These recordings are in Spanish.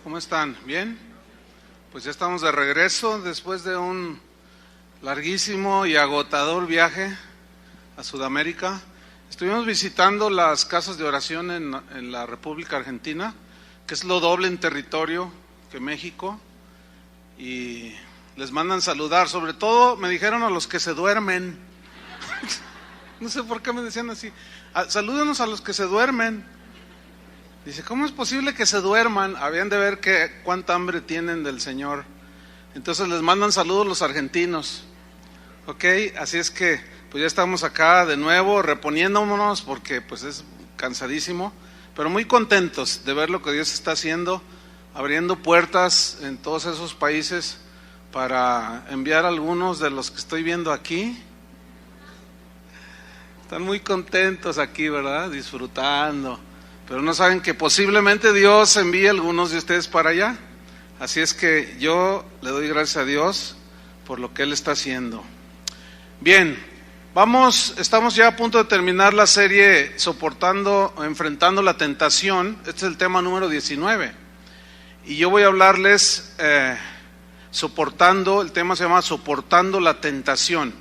¿Cómo están? ¿Bien? Pues ya estamos de regreso después de un larguísimo y agotador viaje a Sudamérica. Estuvimos visitando las casas de oración en la República Argentina, que es lo doble en territorio que México, y les mandan saludar. Sobre todo me dijeron a los que se duermen. No sé por qué me decían así. Salúdenos a los que se duermen. Dice, ¿cómo es posible que se duerman? Habían de ver cuánta hambre tienen del Señor. Entonces les mandan saludos los argentinos. Ok, así es que pues ya estamos acá de nuevo reponiéndonos porque pues es cansadísimo, pero muy contentos de ver lo que Dios está haciendo, abriendo puertas en todos esos países para enviar a algunos de los que estoy viendo aquí. Están muy contentos aquí, ¿verdad? Disfrutando. Pero no saben que posiblemente Dios envíe a algunos de ustedes para allá. Así es que yo le doy gracias a Dios por lo que Él está haciendo. Bien, estamos ya a punto de terminar la serie enfrentando la tentación. Este es el tema número 19. Y yo voy a hablarles el tema se llama soportando la tentación.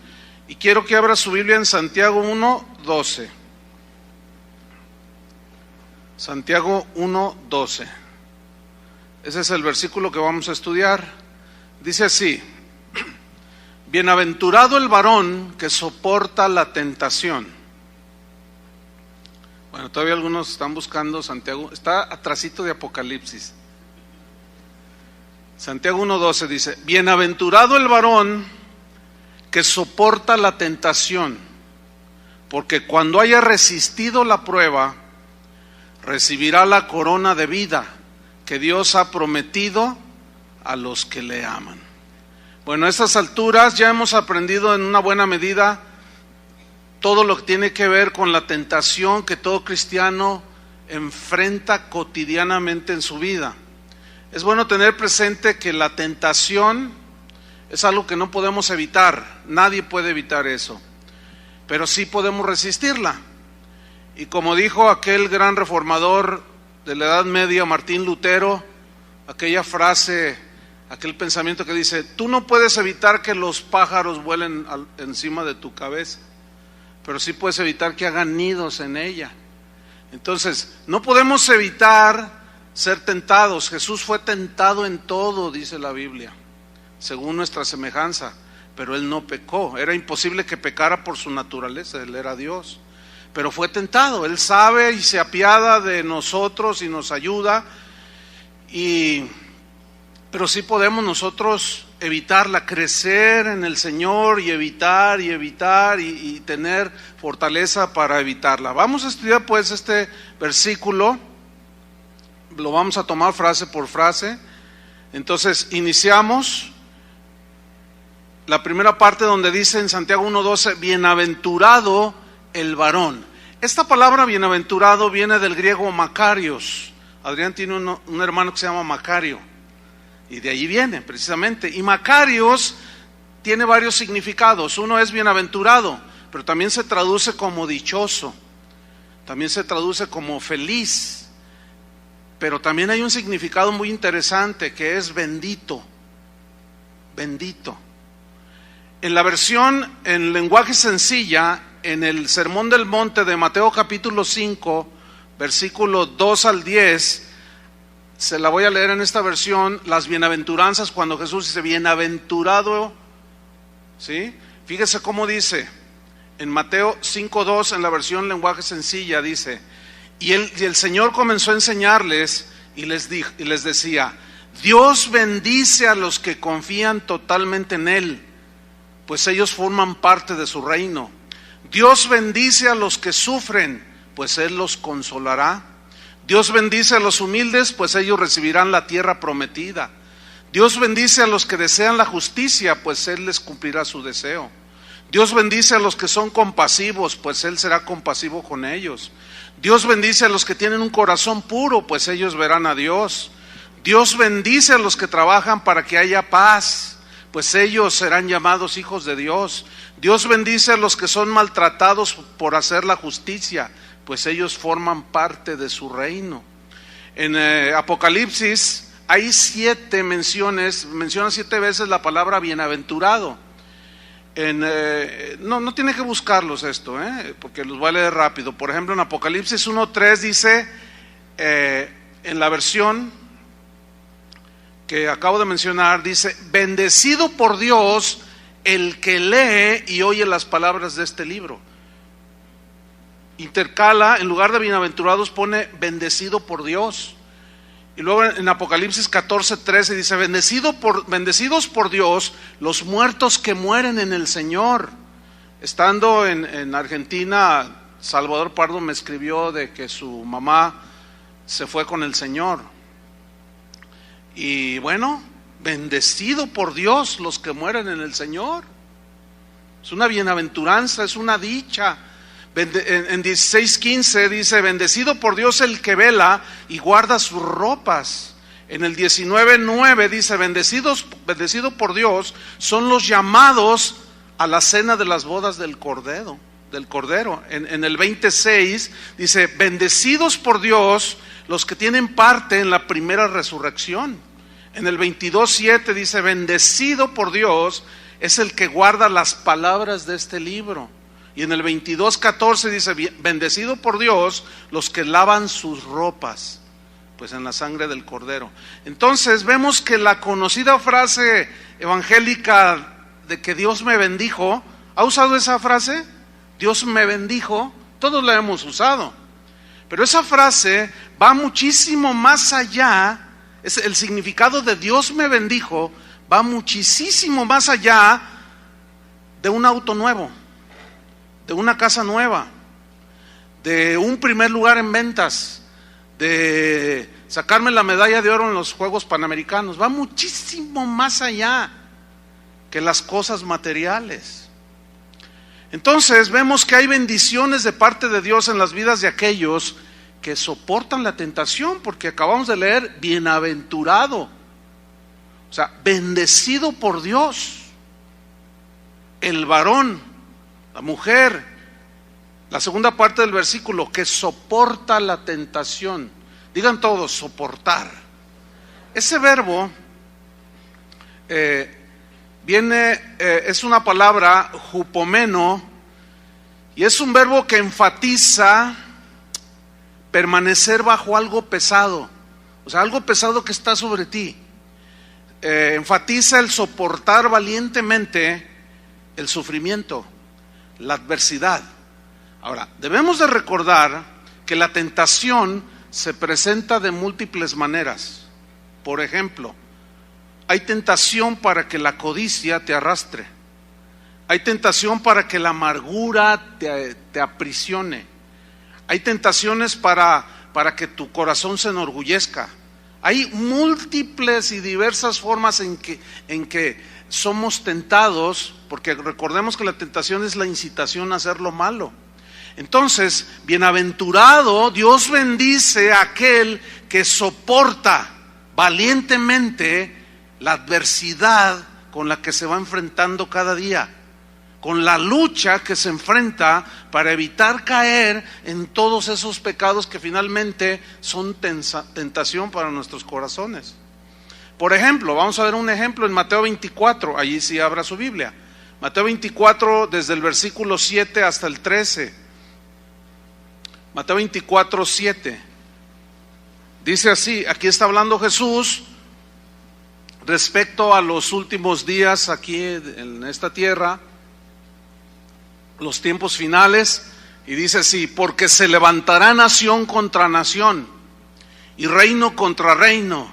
Y quiero que abra su Biblia en Santiago 1:12. Santiago 1:12. Ese es el versículo que vamos a estudiar. Dice así: bienaventurado el varón que soporta la tentación. Bueno, todavía algunos están buscando Santiago, está atrasito de Apocalipsis. Santiago 1:12 dice: bienaventurado el varón que soporta la tentación, porque cuando haya resistido la prueba, recibirá la corona de vida que Dios ha prometido a los que le aman. Bueno, a estas alturas ya hemos aprendido en una buena medida todo lo que tiene que ver con la tentación que todo cristiano enfrenta cotidianamente en su vida. Es bueno tener presente que la tentación es algo que no podemos evitar, nadie puede evitar eso, pero sí podemos resistirla. Y como dijo aquel gran reformador de la Edad Media, Martín Lutero, aquella frase, aquel pensamiento que dice: tú no puedes evitar que los pájaros vuelen encima de tu cabeza, pero sí puedes evitar que hagan nidos en ella. Entonces, no podemos evitar ser tentados. Jesús fue tentado en todo, dice la Biblia, según nuestra semejanza, pero Él no pecó. Era imposible que pecara por su naturaleza, Él era Dios. Pero fue tentado, Él sabe y se apiada de nosotros y nos ayuda, pero sí podemos nosotros evitarla, crecer en el Señor y evitar y tener fortaleza para evitarla. Vamos a estudiar pues este versículo, lo vamos a tomar frase por frase. Entonces iniciamos la primera parte donde dice en Santiago 1:12, bienaventurado el varón. Esta palabra bienaventurado viene del griego Macarios. Adrián tiene un hermano que se llama Macario, y de allí viene precisamente. Y Macarios tiene varios significados. Uno es bienaventurado, pero también se traduce como dichoso, también se traduce como feliz, pero también hay un significado muy interesante que es bendito. Bendito. En la versión en lenguaje sencilla, en el Sermón del Monte de Mateo capítulo 5, versículo 2 al 10, se la voy a leer en esta versión, las bienaventuranzas, cuando Jesús dice bienaventurado, ¿sí? Fíjese cómo dice, en Mateo 5:2, en la versión lenguaje sencilla, dice: y el Señor comenzó a enseñarles y les decía: Dios bendice a los que confían totalmente en Él, pues ellos forman parte de su reino. Dios bendice a los que sufren, pues Él los consolará. Dios bendice a los humildes, pues ellos recibirán la tierra prometida. Dios bendice a los que desean la justicia, pues Él les cumplirá su deseo. Dios bendice a los que son compasivos, pues Él será compasivo con ellos. Dios bendice a los que tienen un corazón puro, pues ellos verán a Dios. Dios bendice a los que trabajan para que haya paz, pues ellos serán llamados hijos de Dios. Dios bendice a los que son maltratados por hacer la justicia, pues ellos forman parte de su reino. En Apocalipsis hay 7 menciones, menciona 7 veces la palabra bienaventurado. No tiene que buscarlos esto, porque los voy a leer rápido. Por ejemplo, en Apocalipsis 1:3 dice, en la versión que acabo de mencionar, dice: bendecido por Dios el que lee y oye las palabras de este libro. Intercala, en lugar de bienaventurados pone bendecido por Dios. Y luego en Apocalipsis 14:13 dice: bendecidos por Dios los muertos que mueren en el Señor. Estando en Argentina, Salvador Pardo me escribió de que su mamá se fue con el Señor. Y bueno, bendecido por Dios los que mueren en el Señor. Es una bienaventuranza, es una dicha. En 16:15 dice: bendecido por Dios el que vela y guarda sus ropas. En el 19:9 dice: bendecido por Dios son los llamados a la cena de las bodas del Cordero. En el 20:6 dice: bendecidos por Dios los que tienen parte en la primera resurrección. En el 22:7 dice: bendecido por Dios es el que guarda las palabras de este libro. Y en el 22:14 dice: bendecido por Dios los que lavan sus ropas, pues en la sangre del Cordero. Entonces vemos que la conocida frase evangélica de que Dios me bendijo, ¿ha usado esa frase? Dios me bendijo, todos la hemos usado. Pero esa frase va muchísimo más allá. El significado de Dios me bendijo va muchísimo más allá de un auto nuevo, de una casa nueva, de un primer lugar en ventas, de sacarme la medalla de oro en los Juegos Panamericanos. Va muchísimo más allá que las cosas materiales. Entonces vemos que hay bendiciones de parte de Dios en las vidas de aquellos que soportan la tentación, porque acabamos de leer bienaventurado, o sea, bendecido por Dios, el varón, la mujer, la segunda parte del versículo, que soporta la tentación. Digan todos: soportar. Ese verbo es una palabra hupomeno, y es un verbo que enfatiza permanecer bajo algo pesado, o sea, algo pesado que está sobre ti. Enfatiza el soportar valientemente el sufrimiento, la adversidad. Ahora, debemos de recordar que la tentación se presenta de múltiples maneras. Por ejemplo, hay tentación para que la codicia te arrastre. Hay tentación para que la amargura te aprisione. Hay tentaciones para que tu corazón se enorgullezca. Hay múltiples y diversas formas en que somos tentados, porque recordemos que la tentación es la incitación a hacer lo malo. Entonces, bienaventurado, Dios bendice a aquel que soporta valientemente la adversidad con la que se va enfrentando cada día, con la lucha que se enfrenta para evitar caer en todos esos pecados que finalmente son tentación para nuestros corazones. Por ejemplo, vamos a ver un ejemplo en Mateo 24, allí sí abra su Biblia. Mateo 24, desde el versículo 7 hasta el 13. Mateo 24, 7. Dice así, aquí está hablando Jesús respecto a los últimos días aquí en esta tierra, los tiempos finales, y dice así: porque se levantará nación contra nación y reino contra reino,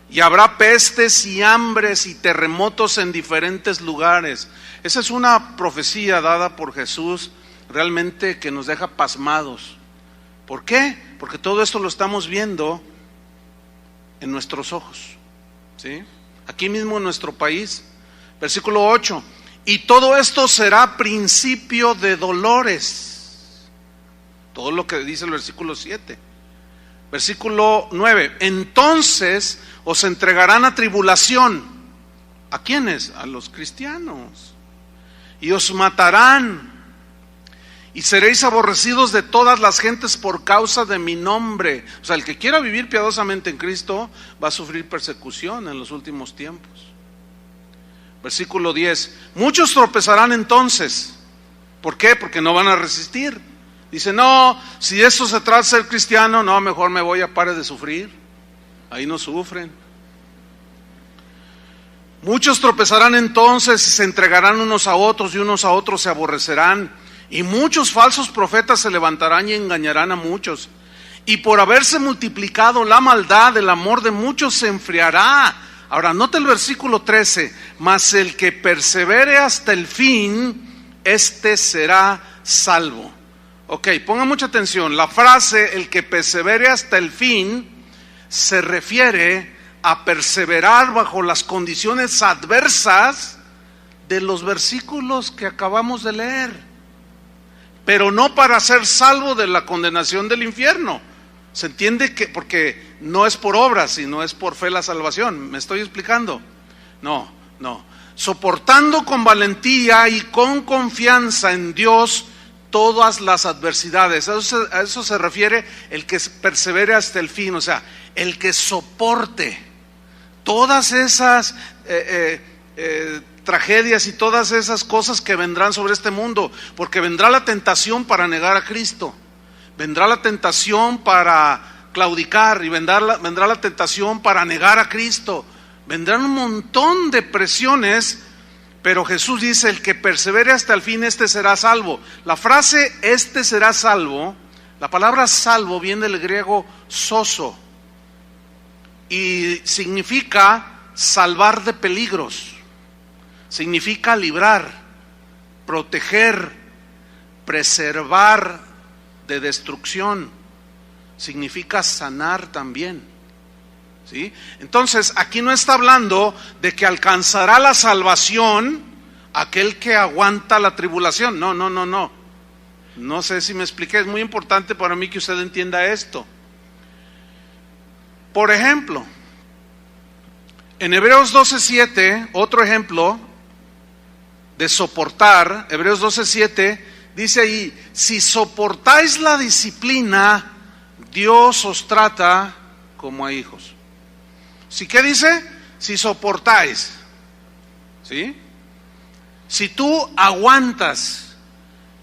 y habrá pestes y hambres y terremotos en diferentes lugares. Esa es una profecía dada por Jesús realmente que nos deja pasmados. ¿Por qué? Porque todo esto lo estamos viendo en nuestros ojos, ¿sí? Aquí mismo en nuestro país. Versículo 8: y todo esto será principio de dolores. Todo lo que dice el versículo 7. Versículo 9: entonces os entregarán a tribulación. ¿A quiénes? A los cristianos. Y os matarán. y seréis aborrecidos de todas las gentes por causa de mi nombre. O sea, el que quiera vivir piadosamente en Cristo va a sufrir persecución en los últimos tiempos. Versículo 10, muchos tropezarán entonces. ¿Por qué? Porque no van a resistir. Dice, no, si de eso se trata de ser cristiano, no, mejor me voy a pare de sufrir. Ahí no sufren. Muchos tropezarán entonces y se entregarán unos a otros, y unos a otros se aborrecerán. Y muchos falsos profetas se levantarán y engañarán a muchos. Y por haberse multiplicado la maldad, el amor de muchos se enfriará. Ahora, nota el versículo 13. Mas el que persevere hasta el fin, este será salvo. Ok, ponga mucha atención. La frase, el que persevere hasta el fin, se refiere a perseverar bajo las condiciones adversas de los versículos que acabamos de leer, pero no para ser salvo de la condenación del infierno. ¿Se entiende? Que porque no es por obras, sino es por fe la salvación. ¿Me estoy explicando? No. Soportando con valentía y con confianza en Dios todas las adversidades. A eso se refiere el que persevere hasta el fin, o sea, el que soporte todas esas tragedias y todas esas cosas que vendrán sobre este mundo, porque vendrá la tentación para negar a Cristo, vendrá la tentación para claudicar, y vendrá la tentación para negar a Cristo, vendrán un montón de presiones, pero Jesús dice, el que persevere hasta el fin, este será salvo. La frase, este será salvo, la palabra salvo viene del griego soso, y significa salvar de peligros, significa librar, proteger, preservar de destrucción, significa sanar también, ¿sí? Entonces, aquí no está hablando de que alcanzará la salvación aquel que aguanta la tribulación, no. No sé si me expliqué, es muy importante para mí que usted entienda esto. Por ejemplo, en Hebreos 12:7, otro ejemplo de soportar, Hebreos 12:7, dice ahí, si soportáis la disciplina, Dios os trata como a hijos. ¿Sí? ¿Qué dice? Si soportáis, ¿sí? Si tú aguantas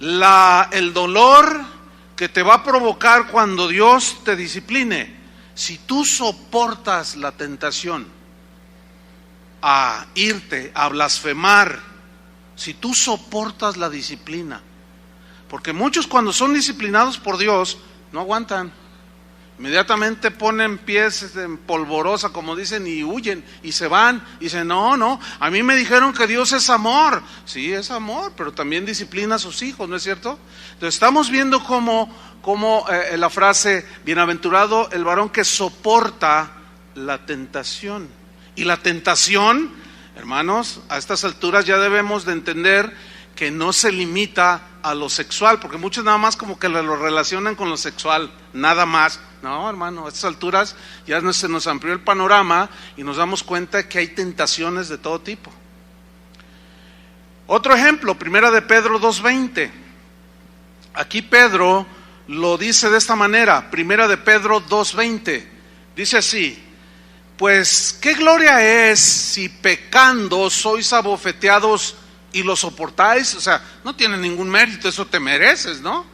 el dolor que te va a provocar cuando Dios te discipline, si tú soportas la tentación a irte, a blasfemar, si tú soportas la disciplina, porque muchos cuando son disciplinados por Dios no aguantan, inmediatamente ponen pies en polvorosa, como dicen, y huyen, y se van, y dicen, no, a mí me dijeron que Dios es amor. Sí, es amor, pero también disciplina a sus hijos, ¿no es cierto? Entonces estamos viendo cómo la frase, bienaventurado el varón que soporta la tentación. Y la tentación, hermanos, a estas alturas ya debemos de entender que no se limita a lo sexual, porque muchos nada más como que lo relacionan con lo sexual, nada más. No, hermano, a estas alturas ya se nos amplió el panorama y nos damos cuenta que hay tentaciones de todo tipo. Otro ejemplo, primera de Pedro 2:20. Aquí Pedro lo dice de esta manera, primera de Pedro 2:20. Dice así, pues qué gloria es si pecando sois abofeteados y lo soportáis. O sea, no tiene ningún mérito, eso te mereces, ¿no?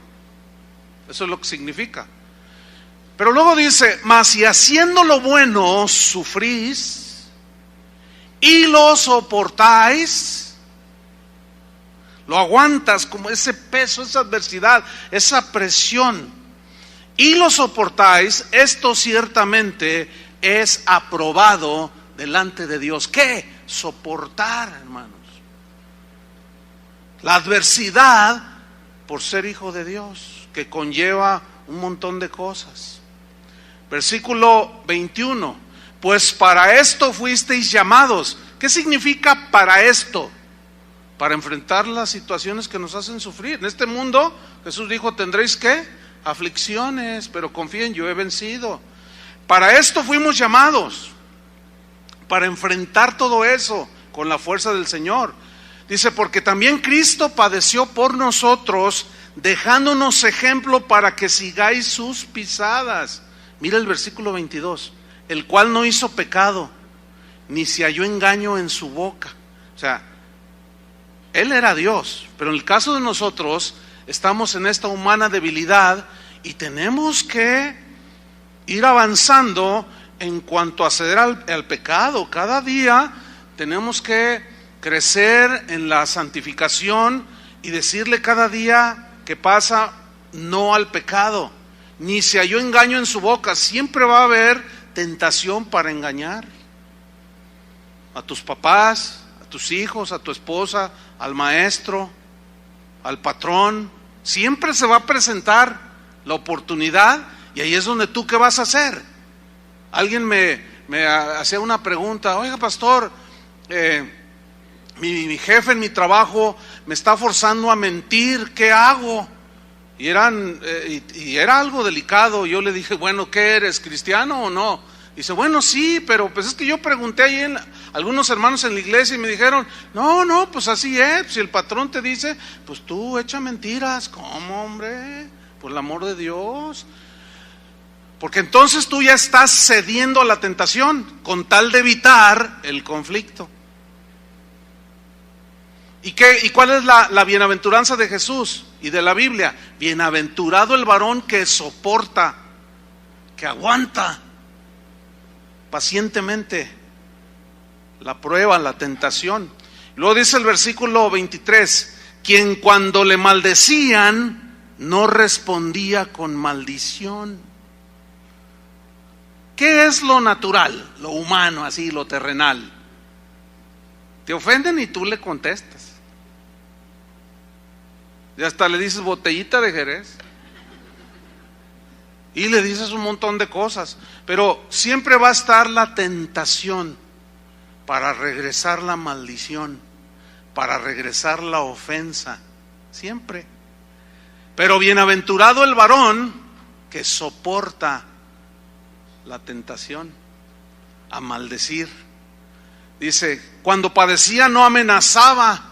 Eso es lo que significa. Pero luego dice, mas si haciendo lo bueno sufrís y lo soportáis, lo aguantas como ese peso, esa adversidad, esa presión, y lo soportáis, esto ciertamente es aprobado delante de Dios. ¿Qué? Soportar, hermanos, la adversidad por ser hijo de Dios, que conlleva un montón de cosas. Versículo 21, pues para esto fuisteis llamados. ¿Qué significa para esto? Para enfrentar las situaciones que nos hacen sufrir. En este mundo, Jesús dijo, tendréis ¿qué? Aflicciones, pero confíen, yo he vencido. Para esto fuimos llamados, para enfrentar todo eso con la fuerza del Señor. Dice, porque también Cristo padeció por nosotros, dejándonos ejemplo para que sigáis sus pisadas. Mira el versículo 22, el cual no hizo pecado, ni se halló engaño en su boca. O sea, Él era Dios, pero en el caso de nosotros, estamos en esta humana debilidad y tenemos que ir avanzando en cuanto a ceder al pecado. Cada día tenemos que crecer en la santificación y decirle cada día que pasa no al pecado. Ni se halló engaño en su boca. Siempre va a haber tentación para engañar a tus papás, a tus hijos, a tu esposa, al maestro, al patrón. Siempre se va a presentar la oportunidad y ahí es donde tú, ¿qué vas a hacer? Alguien me hacía una pregunta: oiga, pastor, mi jefe en mi trabajo me está forzando a mentir, ¿qué hago? Y era algo delicado. Yo le dije: bueno, ¿qué eres, cristiano o no? Dice: bueno, sí, pero pues es que yo pregunté ahí en algunos hermanos en la iglesia y me dijeron: no, pues así es, si el patrón te dice, pues tú echa mentiras. ¿Cómo, hombre? Por el amor de Dios. Porque entonces tú ya estás cediendo a la tentación con tal de evitar el conflicto. ¿Y cuál es la bienaventuranza de Jesús y de la Biblia? Bienaventurado el varón que soporta, que aguanta pacientemente la prueba, la tentación. Luego dice el versículo 23, quien cuando le maldecían no respondía con maldición. ¿Qué es lo natural, lo humano, así, lo terrenal? Te ofenden y tú le contestas. Y hasta le dices botellita de Jerez. Y le dices un montón de cosas. Pero siempre va a estar la tentación para regresar la maldición, para regresar la ofensa. Siempre. Pero bienaventurado el varón que soporta la tentación a maldecir. Dice: cuando padecía no amenazaba,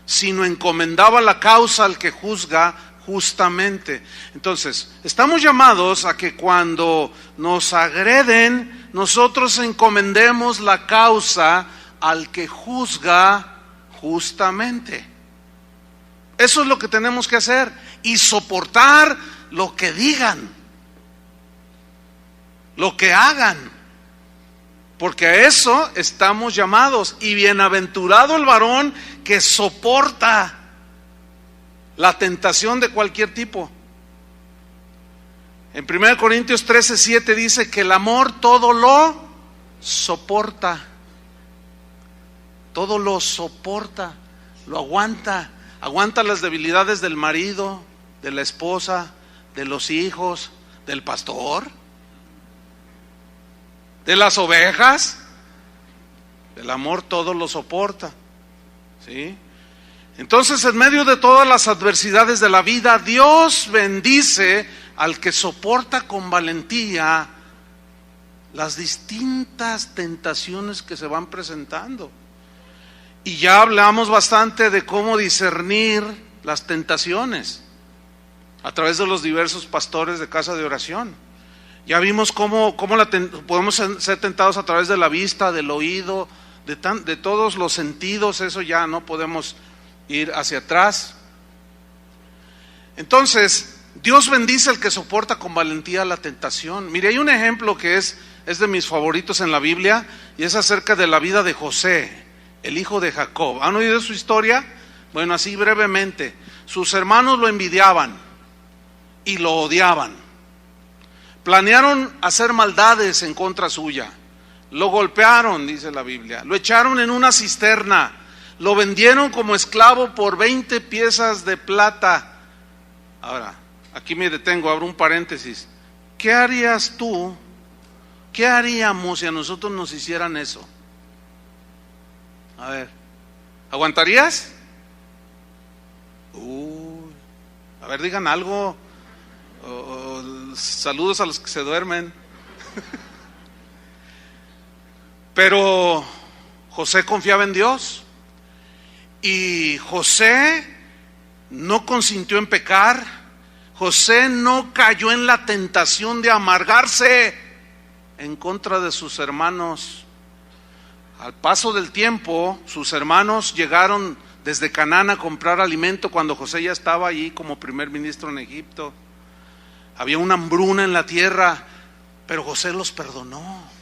sino encomendaba la causa al que juzga justamente. Entonces, estamos llamados a que cuando nos agreden, nosotros encomendemos la causa al que juzga justamente. Eso es lo que tenemos que hacer, y soportar lo que digan, lo que hagan, porque a eso estamos llamados. Y bienaventurado el varón que soporta la tentación de cualquier tipo. En 1 Corintios 13:7 dice que el amor todo lo soporta, todo lo soporta, lo aguanta. Aguanta las debilidades del marido, de la esposa, de los hijos, del pastor, de las ovejas. El amor todo lo soporta, ¿sí? Entonces, en medio de todas las adversidades de la vida, Dios bendice al que soporta con valentía las distintas tentaciones que se van presentando. Y ya hablamos bastante de cómo discernir las tentaciones a través de los diversos pastores de casa de oración. Ya vimos cómo podemos ser tentados a través de la vista, del oído, de todos los sentidos. Eso ya no podemos ir hacia atrás. Entonces, Dios bendice al que soporta con valentía la tentación. Mire, hay un ejemplo que es de mis favoritos en la Biblia, y es acerca de la vida de José, el hijo de Jacob. ¿Han oído su historia? Bueno, así brevemente. Sus hermanos lo envidiaban y lo odiaban. Planearon hacer maldades en contra suya. Lo golpearon, dice la Biblia. Lo echaron en una cisterna. Lo vendieron como esclavo por 20 piezas de plata. Ahora, aquí me detengo, abro un paréntesis. ¿Qué harías tú? ¿Qué haríamos si a nosotros nos hicieran eso? A ver, ¿aguantarías? A ver, digan algo. Saludos a los que se duermen. Pero José confiaba en Dios, y José no consintió en pecar. José no cayó en la tentación de amargarse en contra de sus hermanos. Al paso del tiempo, sus hermanos llegaron desde Canaán a comprar alimento cuando José ya estaba allí como primer ministro en Egipto. Había una hambruna en la tierra, pero José los perdonó.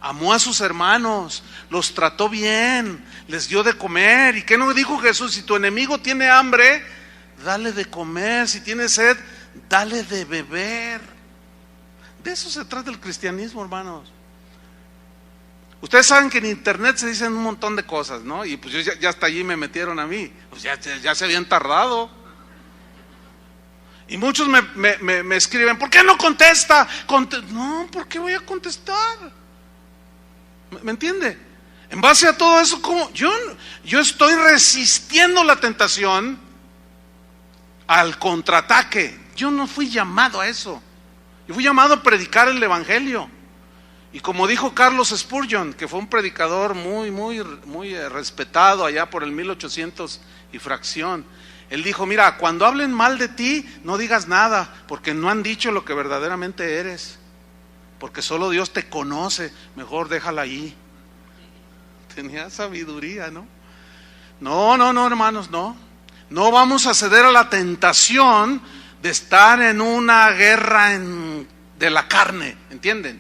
Amó a sus hermanos, los trató bien, les dio de comer. ¿Y qué no dijo Jesús? Si tu enemigo tiene hambre, dale de comer. Si tiene sed, dale de beber. De eso se trata el cristianismo, hermanos. Ustedes saben que en internet se dicen un montón de cosas, ¿no? Y pues ya hasta allí me metieron a mí. Pues ya se habían tardado. Y muchos me escriben, ¿por qué no contesta? No, ¿por qué voy a contestar? ¿Me entiende? En base a todo eso, ¿cómo? Yo estoy resistiendo la tentación al contraataque. Yo no fui llamado a eso. Yo fui llamado a predicar el evangelio. Y como dijo Carlos Spurgeon, que fue un predicador muy respetado allá por el 1800 y fracción, él dijo, mira, cuando hablen mal de ti, no digas nada, porque no han dicho lo que verdaderamente eres, porque solo Dios te conoce, mejor déjala ahí. Tenía sabiduría, ¿no? No, hermanos, no vamos a ceder a la tentación de estar en una guerra de la carne, ¿entienden?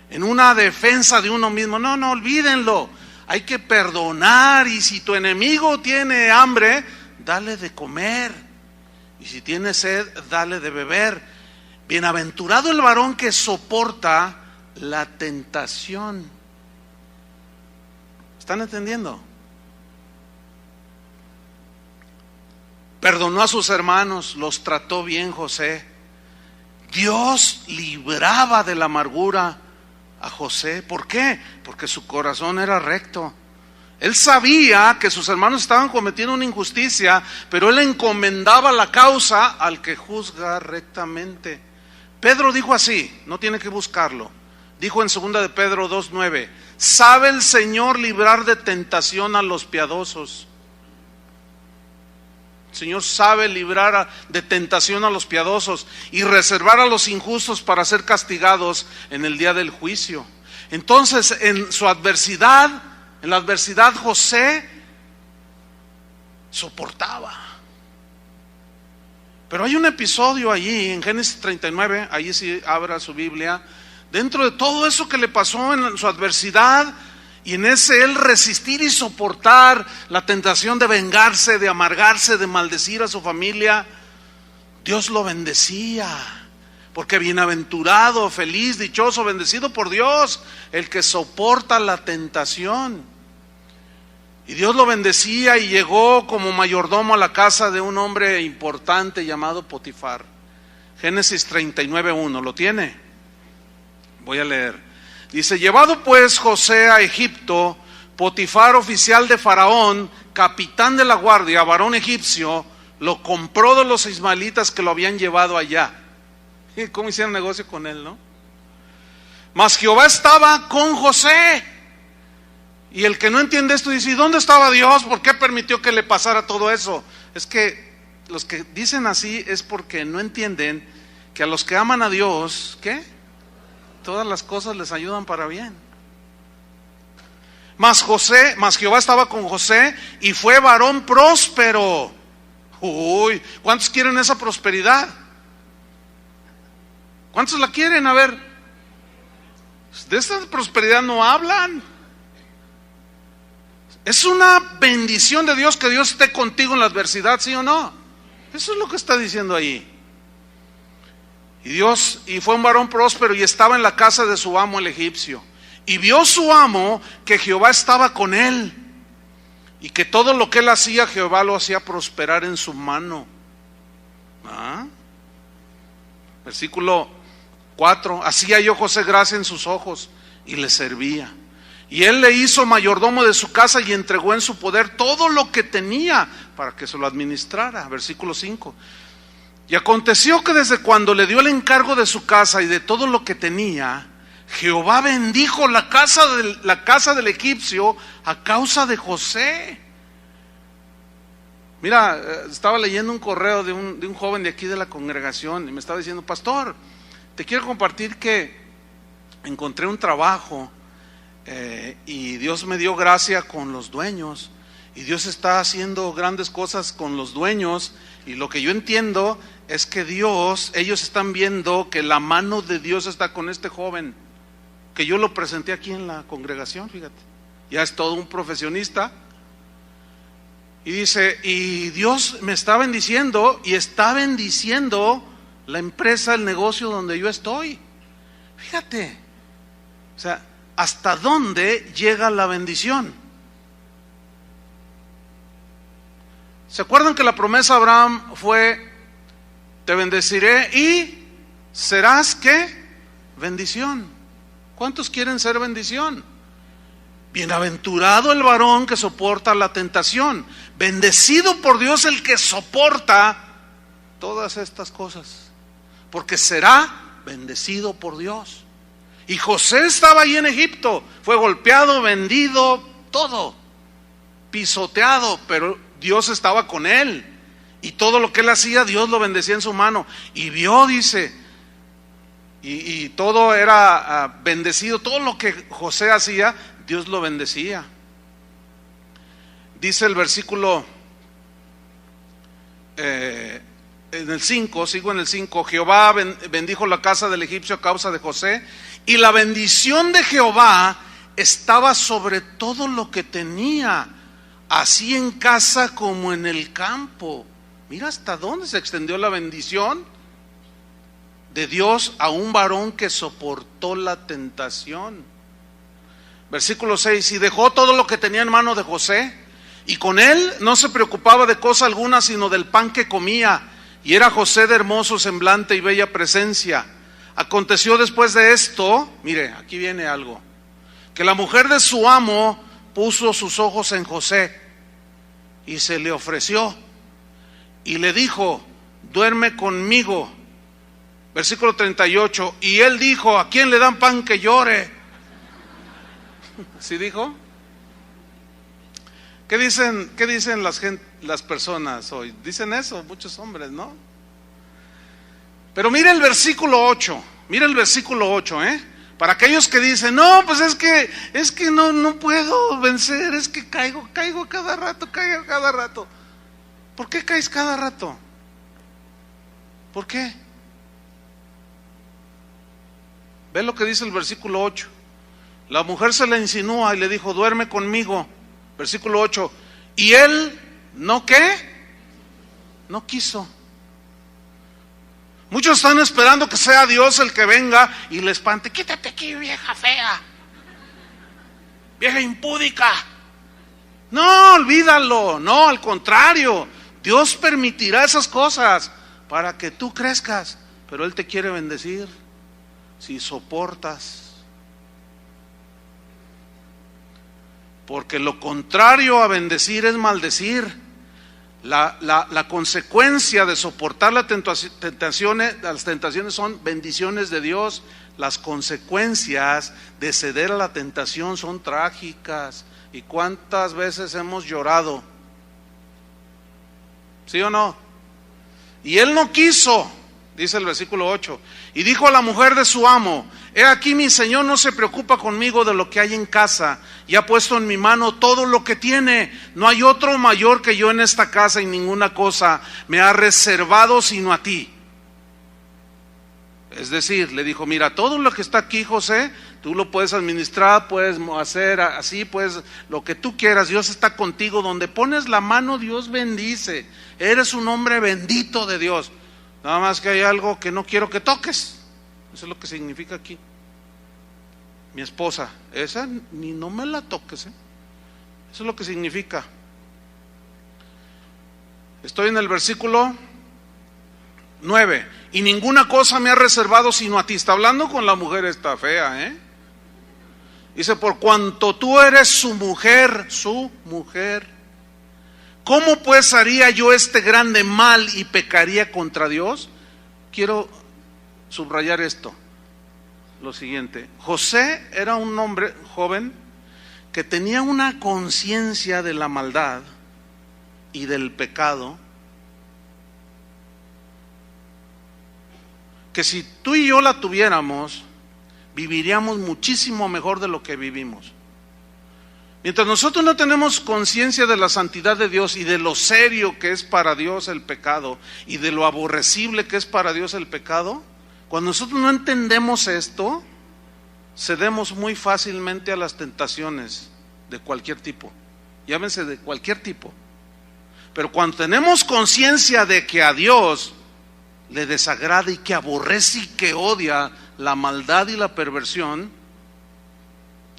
En una defensa de uno mismo. No, olvídenlo. Hay que perdonar, y si tu enemigo tiene hambre, dale de comer, y si tiene sed, dale de beber. Bienaventurado el varón que soporta la tentación. ¿Están entendiendo? Perdonó a sus hermanos, los trató bien José. Dios libraba de la amargura a José. ¿Por qué? Porque su corazón era recto. Él sabía que sus hermanos estaban cometiendo una injusticia, pero él encomendaba la causa al que juzga rectamente. Pedro dijo así, no tiene que buscarlo. Dijo en 2 de Pedro 2:9, sabe el Señor librar de tentación a los piadosos. El Señor sabe librar de tentación a los piadosos y reservar a los injustos para ser castigados en el día del juicio. Entonces, en la adversidad José soportaba. Pero hay un episodio allí en Génesis 39, allí sí abra su Biblia, dentro de todo eso que le pasó en su adversidad, y en ese él resistir y soportar la tentación de vengarse, de amargarse, de maldecir a su familia, Dios lo bendecía. Porque bienaventurado, feliz, dichoso, bendecido por Dios, el que soporta la tentación. Y Dios lo bendecía y llegó como mayordomo a la casa de un hombre importante llamado Potifar. Génesis 39:1, ¿lo tiene? Voy a leer. Dice, llevado pues José a Egipto, Potifar, oficial de Faraón, capitán de la guardia, varón egipcio, lo compró de los ismaelitas que lo habían llevado allá. ¿Cómo hicieron negocio con él, no? Mas Jehová estaba con José. Y el que no entiende esto dice, ¿y dónde estaba Dios? ¿Por qué permitió que le pasara todo eso? Es que los que dicen así es porque no entienden que a los que aman a Dios, ¿qué? Todas las cosas les ayudan para bien. Mas Jehová estaba con José y fue varón próspero. Uy, ¿cuántos quieren esa prosperidad? ¿Cuántos la quieren? A ver, de esta prosperidad no hablan. Es una bendición de Dios que Dios esté contigo en la adversidad, ¿sí o no? Eso es lo que está diciendo ahí. Y fue un varón próspero y estaba en la casa de su amo el egipcio. Y vio su amo que Jehová estaba con él, y que todo lo que él hacía, Jehová lo hacía prosperar en su mano. Versículo 4, así halló José gracia en sus ojos y le servía. Y él le hizo mayordomo de su casa y entregó en su poder todo lo que tenía para que se lo administrara. Versículo 5. Y aconteció que desde cuando le dio el encargo de su casa y de todo lo que tenía, Jehová bendijo la casa del egipcio a causa de José. Mira, estaba leyendo un correo de un joven de aquí de la congregación y me estaba diciendo: pastor, te quiero compartir que encontré un trabajo y Dios me dio gracia con los dueños, y Dios está haciendo grandes cosas con los dueños, y lo que yo entiendo es que ellos están viendo que la mano de Dios está con este joven, que yo lo presenté aquí en la congregación, fíjate, ya es todo un profesionista. Y dice, y Dios me está bendiciendo y está bendiciendo la empresa, el negocio donde yo estoy. Fíjate, o sea, ¿hasta dónde llega la bendición? ¿Se acuerdan que la promesa a Abraham fue: te bendeciré y serás ¿qué? Bendición. ¿Cuántos quieren ser bendición? Bienaventurado el varón que soporta la tentación. Bendecido por Dios el que soporta todas estas cosas, porque será bendecido por Dios. Y José estaba ahí en Egipto, fue golpeado, vendido, todo, pisoteado, pero Dios estaba con él, y todo lo que él hacía, Dios lo bendecía en su mano. Y vio, dice, y todo era bendecido, todo lo que José hacía, Dios lo bendecía. Dice el versículo en el 5, sigo en el 5: Jehová bendijo la casa del egipcio a causa de José, y la bendición de Jehová estaba sobre todo lo que tenía, así en casa como en el campo. Mira hasta dónde se extendió la bendición de Dios a un varón que soportó la tentación. Versículo 6: y dejó todo lo que tenía en mano de José, y con él no se preocupaba de cosa alguna sino del pan que comía, y era José de hermoso semblante y bella presencia. Aconteció después de esto, mire, aquí viene algo, que la mujer de su amo puso sus ojos en José y se le ofreció y le dijo: duerme conmigo. Versículo 38: y él dijo: ¿a quién le dan pan que llore? ¿Sí dijo? ¿Qué dicen las personas hoy? Dicen eso, muchos hombres, ¿no? Pero mira el versículo 8, para aquellos que dicen: no, pues es que no puedo vencer, es que caigo cada rato. ¿Por qué caes cada rato? ¿Por qué? Ve lo que dice el versículo 8. La mujer se le insinúa y le dijo: duerme conmigo. Versículo 8: y él, ¿no qué? No quiso. Muchos están esperando que sea Dios el que venga y le espante: quítate aquí, vieja fea, vieja impúdica. No, olvídalo. No, al contrario, Dios permitirá esas cosas para que tú crezcas, pero Él te quiere bendecir si soportas. Porque lo contrario a bendecir es maldecir. La consecuencia de soportar las tentaciones son bendiciones de Dios. Las consecuencias de ceder a la tentación son trágicas. ¿Y cuántas veces hemos llorado? ¿Sí o no? Y él no quiso, dice el versículo 8, y dijo a la mujer de su amo: he aquí mi señor no se preocupa conmigo de lo que hay en casa, y ha puesto en mi mano todo lo que tiene. No hay otro mayor que yo en esta casa, y ninguna cosa me ha reservado sino a ti. Es decir, le dijo: mira, todo lo que está aquí, José, tú lo puedes administrar, puedes hacer así, pues lo que tú quieras. Dios está contigo. Donde pones la mano, Dios bendice. Eres un hombre bendito de Dios. Nada más que hay algo que no quiero que toques. Eso es lo que significa aquí. Mi esposa, esa ni no me la toques, ¿eh? Eso es lo que significa. Estoy en el versículo 9. Y ninguna cosa me ha reservado sino a ti. Está hablando con la mujer esta fea, ¿eh? Dice: por cuanto tú eres su mujer, ¿cómo pues haría yo este grande mal y pecaría contra Dios? Quiero subrayar esto, lo siguiente: José era un hombre joven que tenía una conciencia de la maldad y del pecado, que si tú y yo la tuviéramos, viviríamos muchísimo mejor de lo que vivimos. Mientras nosotros no tenemos conciencia de la santidad de Dios y de lo serio que es para Dios el pecado y de lo aborrecible que es para Dios el pecado, cuando nosotros no entendemos esto, cedemos muy fácilmente a las tentaciones de cualquier tipo, llámense de cualquier tipo. Pero cuando tenemos conciencia de que a Dios le desagrada y que aborrece y que odia la maldad y la perversión,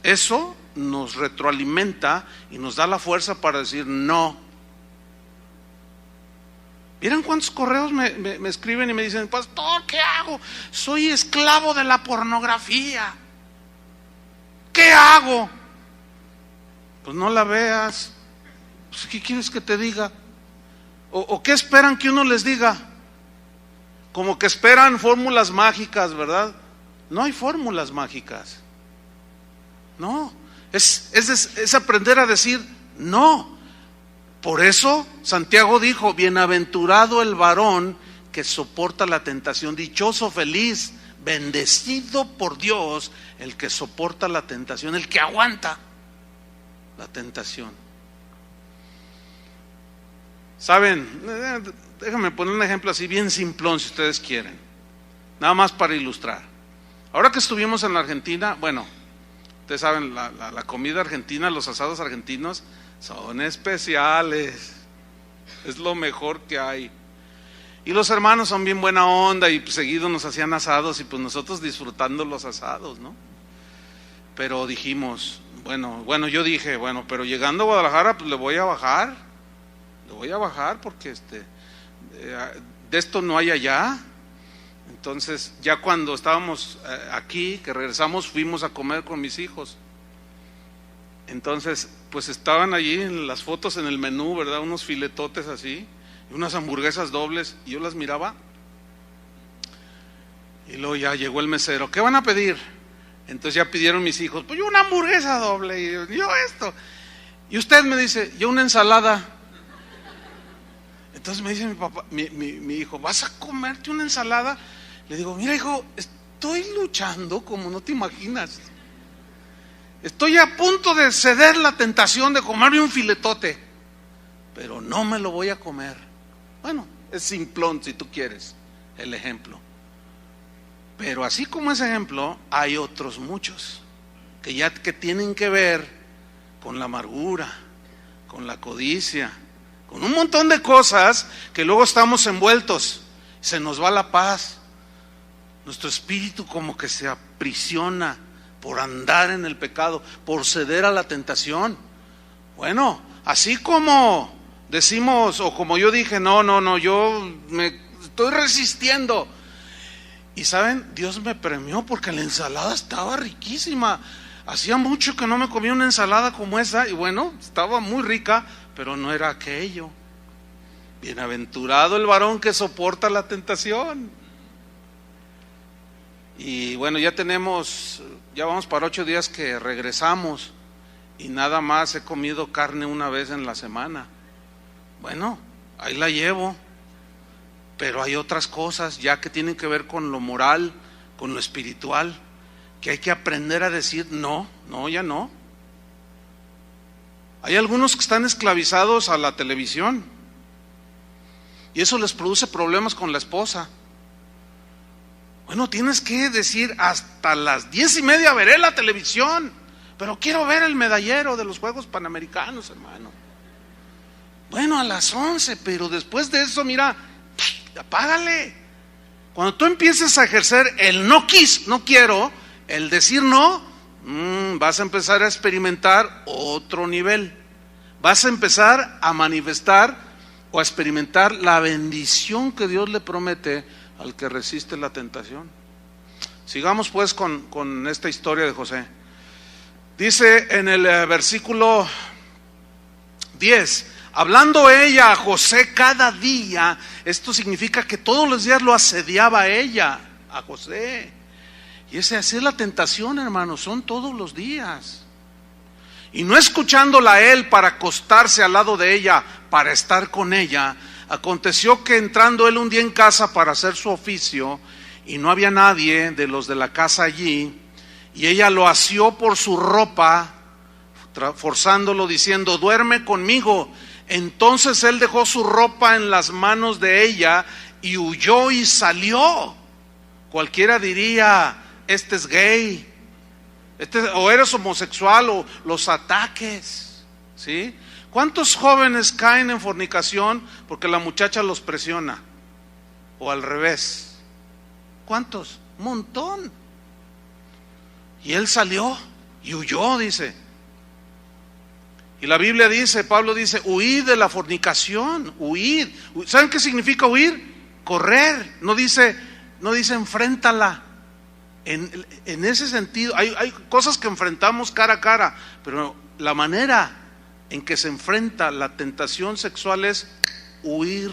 eso nos retroalimenta y nos da la fuerza para decir no. ¿Vieran cuántos correos me escriben y me dicen: pastor, ¿qué hago? Soy esclavo de la pornografía. ¿Qué hago? Pues no la veas. Pues, ¿qué quieres que te diga? ¿O qué esperan que uno les diga? Como que esperan fórmulas mágicas, ¿verdad? No hay fórmulas mágicas. No, es aprender a decir no. Por eso Santiago dijo: bienaventurado el varón que soporta la tentación, dichoso, feliz, bendecido por Dios el que soporta la tentación, el que aguanta la tentación. Saben, déjenme poner un ejemplo así bien simplón si ustedes quieren, nada más para ilustrar. Ahora que estuvimos en la Argentina, bueno, ustedes saben, la comida argentina, los asados argentinos son especiales, es lo mejor que hay. Y los hermanos son bien buena onda y pues seguido nos hacían asados y pues nosotros disfrutando los asados, ¿no? Pero dijimos, bueno, yo dije, bueno, pero llegando a Guadalajara pues le voy a bajar porque de esto no hay allá. Entonces ya cuando estábamos aquí, que regresamos, fuimos a comer con mis hijos. Entonces pues estaban allí en las fotos en el menú, ¿verdad? Unos filetotes así, y unas hamburguesas dobles, y yo las miraba. Y luego ya llegó el mesero: ¿qué van a pedir? Entonces ya pidieron mis hijos: pues yo una hamburguesa doble, y yo esto. Y usted me dice: yo una ensalada. Entonces me dice mi papá, mi hijo: ¿vas a comerte una ensalada? Le digo: mira, hijo, estoy luchando como no te imaginas. Estoy a punto de ceder la tentación de comerme un filetote, pero no me lo voy a comer. Bueno, es simplón si tú quieres el ejemplo. Pero así como ese ejemplo, hay otros muchos que tienen que ver con la amargura, con la codicia, con un montón de cosas que luego estamos envueltos. Se nos va la paz, nuestro espíritu como que se aprisiona por andar en el pecado, por ceder a la tentación. Bueno, así como decimos, o como yo dije, no, yo me estoy resistiendo. Y saben, Dios me premió porque la ensalada estaba riquísima. Hacía mucho que no me comía una ensalada como esa, y bueno, estaba muy rica, pero no era aquello. Bienaventurado el varón que soporta la tentación. Y bueno, ya vamos para 8 días que regresamos, y nada más he comido carne una vez en la semana. Bueno, ahí la llevo. Pero hay otras cosas ya que tienen que ver con lo moral, con lo espiritual, que hay que aprender a decir no, ya no. Hay algunos que están esclavizados a la televisión y eso les produce problemas con la esposa. Bueno, tienes que decir: hasta las 10:30 veré la televisión, pero quiero ver el medallero de los Juegos Panamericanos, hermano. Bueno, a las 11, pero después de eso, mira, apágale. Cuando tú empieces a ejercer el no quiero, el decir no, vas a empezar a experimentar otro nivel. Vas a empezar a manifestar o a experimentar la bendición que Dios le promete al que resiste la tentación. Sigamos pues con esta historia de José. Dice en el versículo 10: hablando ella a José cada día. Esto significa que todos los días lo asediaba ella, a José. Y así es la tentación, hermanos, son todos los días. y no escuchándola él para acostarse al lado de ella, para estar con ella, aconteció que entrando él un día en casa para hacer su oficio, y no había nadie de los de la casa allí, y ella lo asió por su ropa, forzándolo diciendo, duerme conmigo. Entonces él dejó su ropa en las manos de ella y huyó y salió. Cualquiera diría, este es gay, o eres homosexual, o los ataques, ¿sí? ¿Cuántos jóvenes caen en fornicación porque la muchacha los presiona? O al revés. ¿Cuántos? Un montón. Y él salió y huyó, dice. Y la Biblia dice, Pablo dice, huid de la fornicación, huid. ¿Saben qué significa huir? Correr. No dice enfréntala. En ese sentido, hay cosas que enfrentamos cara a cara, pero la manera en que se enfrenta la tentación sexual es huir.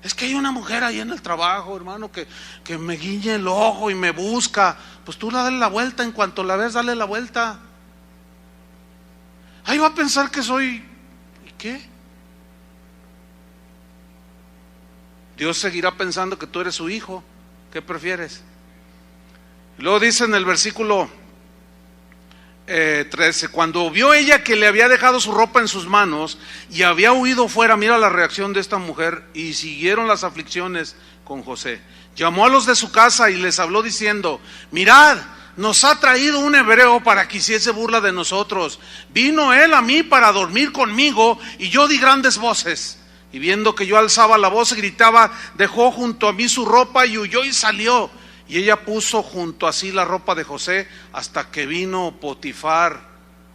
Es que hay una mujer ahí en el trabajo, hermano, que me guiñe el ojo y me busca. Pues tú dale la vuelta, en cuanto la ves, dale la vuelta. Ahí va a pensar que soy, ¿y qué? Dios seguirá pensando que tú eres su hijo. ¿Qué prefieres? Y luego dice en el versículo 13, cuando vio ella que le había dejado su ropa en sus manos y había huido fuera, mira la reacción de esta mujer, y siguieron las aflicciones con José. Llamó a los de su casa y les habló diciendo, mirad, nos ha traído un hebreo para que hiciese burla de nosotros. Vino él a mí para dormir conmigo y yo di grandes voces. Y viendo que yo alzaba la voz y gritaba, dejó junto a mí su ropa y huyó y salió. Y ella puso junto a sí la ropa de José hasta que vino Potifar,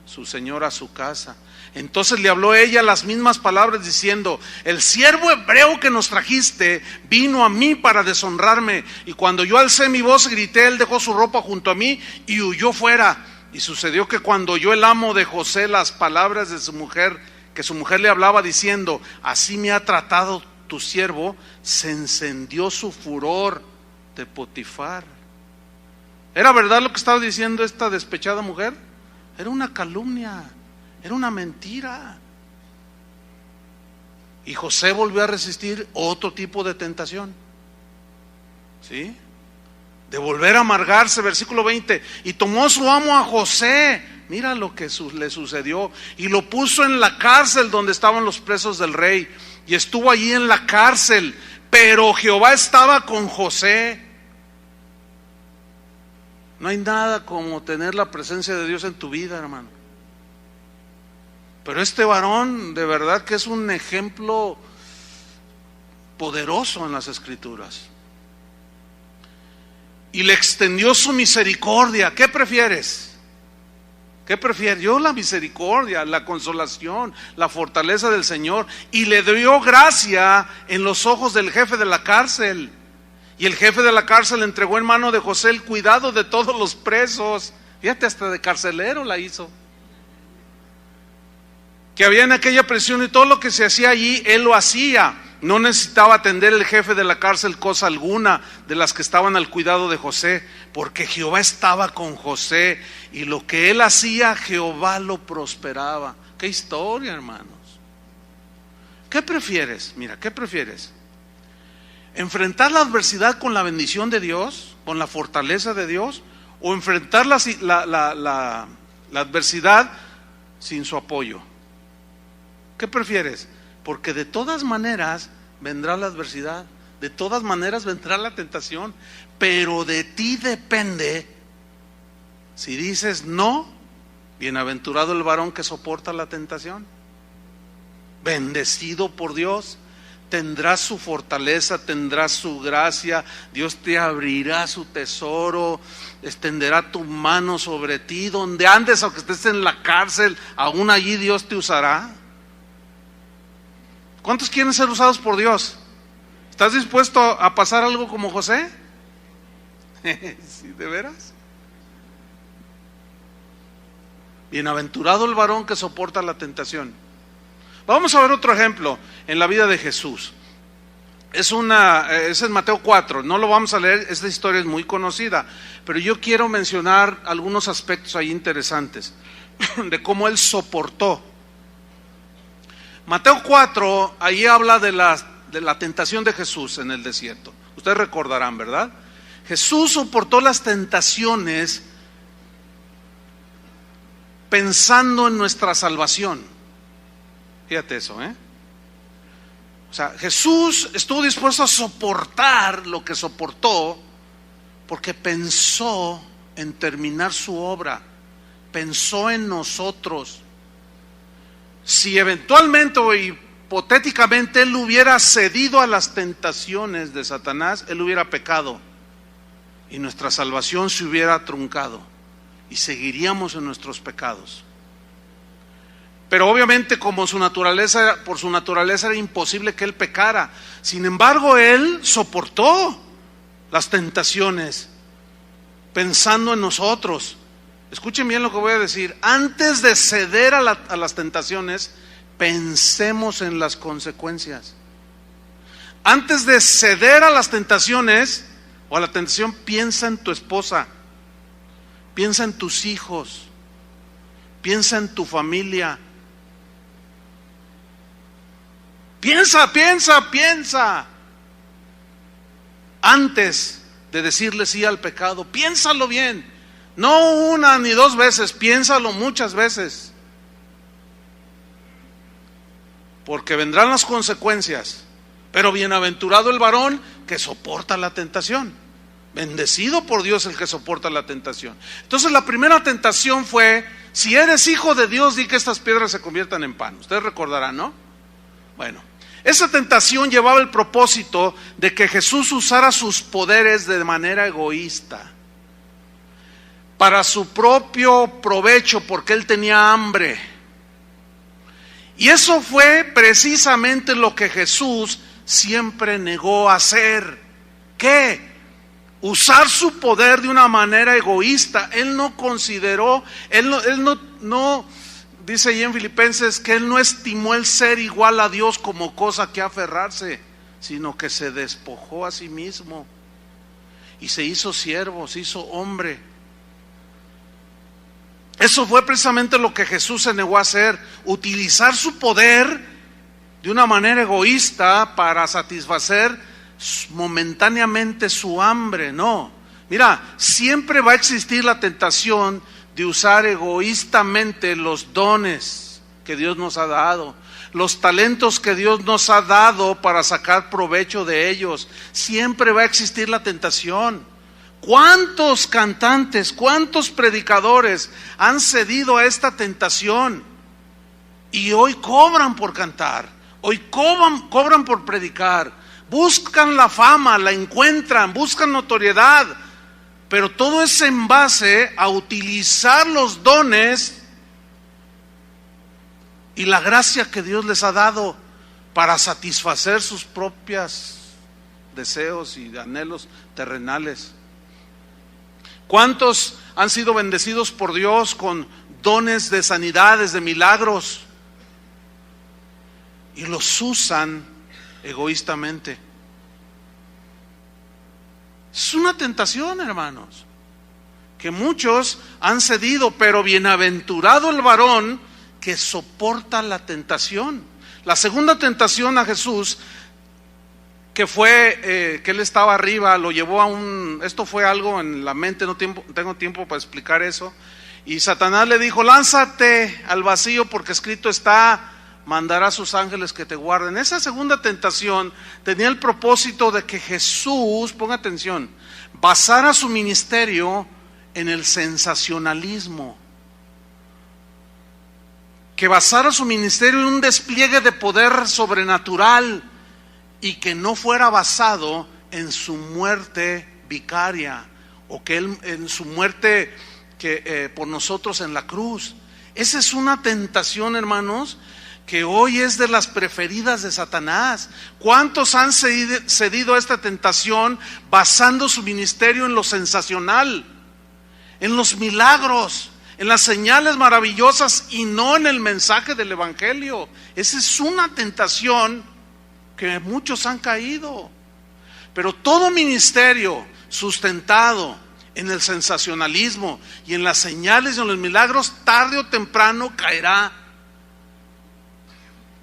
su señor, a su casa. Entonces le habló ella las mismas palabras diciendo, el siervo hebreo que nos trajiste vino a mí para deshonrarme. Y cuando yo alcé mi voz y grité, él dejó su ropa junto a mí y huyó fuera. Y sucedió que cuando oyó el amo de José las palabras de su mujer, que su mujer le hablaba diciendo, así me ha tratado tu siervo, se encendió su furor de Potifar. ¿Era verdad lo que estaba diciendo esta despechada mujer? Era una calumnia, era una mentira. Y José volvió a resistir otro tipo de tentación, ¿sí? De volver a amargarse, versículo 20. Y tomó su amo a José, mira lo que le sucedió, y lo puso en la cárcel donde estaban los presos del rey. Y estuvo allí en la cárcel, pero Jehová estaba con José. No hay nada como tener la presencia de Dios en tu vida, hermano. Pero este varón de verdad que es un ejemplo poderoso en las Escrituras. Y le extendió su misericordia. ¿Qué prefieres? ¿Qué prefieres? Yo la misericordia, la consolación, la fortaleza del Señor. Y le dio gracia en los ojos del jefe de la cárcel. Y el jefe de la cárcel entregó en mano de José el cuidado de todos los presos. Fíjate, hasta de carcelero la hizo. Que había en aquella prisión, y todo lo que se hacía allí, él lo hacía. No necesitaba atender el jefe de la cárcel cosa alguna de las que estaban al cuidado de José, porque Jehová estaba con José, y lo que él hacía, Jehová lo prosperaba. Qué historia, hermanos. ¿Qué prefieres? Mira, ¿qué prefieres? ¿Enfrentar la adversidad con la bendición de Dios, con la fortaleza de Dios, o enfrentar la adversidad sin su apoyo? ¿Qué prefieres? Porque de todas maneras vendrá la adversidad, de todas maneras vendrá la tentación, pero de ti depende. Si dices no, bienaventurado el varón que soporta la tentación, bendecido por Dios, tendrás su fortaleza, tendrás su gracia, Dios te abrirá su tesoro, extenderá tu mano sobre ti, donde andes, aunque estés en la cárcel, aún allí Dios te usará. ¿Cuántos quieren ser usados por Dios? ¿Estás dispuesto a pasar algo como José? ¿Sí, de veras? Bienaventurado el varón que soporta la tentación. Vamos a ver otro ejemplo en la vida de Jesús. es en Mateo 4, no lo vamos a leer, esta historia es muy conocida, pero yo quiero mencionar algunos aspectos ahí interesantes de cómo él soportó. Mateo 4, ahí habla de la tentación de Jesús en el desierto. Ustedes recordarán, ¿verdad? Jesús soportó las tentaciones pensando en nuestra salvación. Fíjate eso, O sea, Jesús estuvo dispuesto a soportar lo que soportó porque pensó en terminar su obra, pensó en nosotros. Si eventualmente o hipotéticamente él hubiera cedido a las tentaciones de Satanás, él hubiera pecado y nuestra salvación se hubiera truncado y seguiríamos en nuestros pecados. Pero obviamente por su naturaleza era imposible que él pecara. Sin embargo, él soportó las tentaciones pensando en nosotros. Escuchen bien lo que voy a decir. Antes de ceder a las tentaciones, pensemos en las consecuencias. Antes de ceder a las tentaciones o a la tentación, piensa en tu esposa, piensa en tus hijos, piensa en tu familia. Piensa. Antes de decirle sí al pecado, piénsalo bien. No una ni dos veces, piénsalo muchas veces. Porque vendrán las consecuencias. Pero bienaventurado el varón que soporta la tentación. Bendecido por Dios el que soporta la tentación. Entonces la primera tentación fue: si eres hijo de Dios, di que estas piedras se conviertan en pan. Ustedes recordarán, ¿no? Bueno, esa tentación llevaba el propósito de que Jesús usara sus poderes de manera egoísta, para su propio provecho, porque él tenía hambre. Y eso fue precisamente lo que Jesús siempre negó a hacer. ¿Qué? Usar su poder de una manera egoísta. Él no consideró, él no dice ahí en Filipenses que él no estimó el ser igual a Dios como cosa que aferrarse, sino que se despojó a sí mismo y se hizo siervo, se hizo hombre. Eso fue precisamente lo que Jesús se negó a hacer, utilizar su poder de una manera egoísta para satisfacer momentáneamente su hambre. No, mira, siempre va a existir la tentación de usar egoístamente los dones que Dios nos ha dado, los talentos que Dios nos ha dado para sacar provecho de ellos. Siempre va a existir la tentación. ¿Cuántos cantantes, cuántos predicadores han cedido a esta tentación? Y hoy cobran por cantar, hoy cobran por predicar, buscan la fama, la encuentran, buscan notoriedad, pero todo es en base a utilizar los dones y la gracia que Dios les ha dado para satisfacer sus propios deseos y anhelos terrenales. ¿Cuántos han sido bendecidos por Dios con dones de sanidades, de milagros? Y los usan egoístamente. Es una tentación, hermanos, que muchos han cedido, pero bienaventurado el varón que soporta la tentación. La segunda tentación a Jesús, que fue que él estaba arriba, lo llevó a esto fue algo en la mente, no tengo tiempo para explicar eso, y Satanás le dijo: lánzate al vacío porque escrito está, mandará a sus ángeles que te guarden. Esa segunda tentación tenía el propósito de que Jesús, ponga atención, basara su ministerio en el sensacionalismo, que basara su ministerio en un despliegue de poder sobrenatural y que no fuera basado en su muerte vicaria o que él, en su muerte por nosotros en la cruz. Esa es una tentación, hermanos, que hoy es de las preferidas de Satanás. ¿Cuántos han cedido a esta tentación basando su ministerio en lo sensacional, en los milagros, en las señales maravillosas y no en el mensaje del evangelio? Esa es una tentación porque muchos han caído. Pero todo ministerio sustentado en el sensacionalismo y en las señales y en los milagros, tarde o temprano caerá.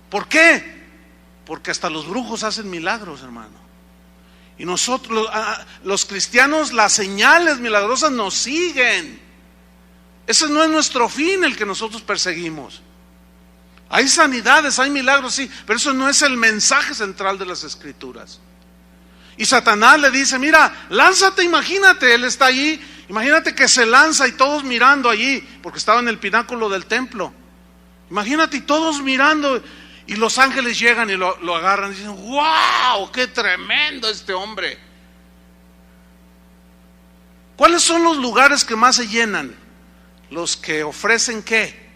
¿Por qué? Porque hasta los brujos hacen milagros, hermano. Y nosotros, los cristianos, las señales milagrosas nos siguen. Ese no es nuestro fin, el que nosotros perseguimos. Hay sanidades, hay milagros, sí, pero eso no es el mensaje central de las Escrituras. Y Satanás le dice, mira, lánzate, imagínate, él está allí, imagínate que se lanza y todos mirando allí, porque estaba en el pináculo del templo. Imagínate y todos mirando, y los ángeles llegan y lo agarran y dicen, ¡wow! ¡Qué tremendo este hombre! ¿Cuáles son los lugares que más se llenan? Los que ofrecen ¿qué?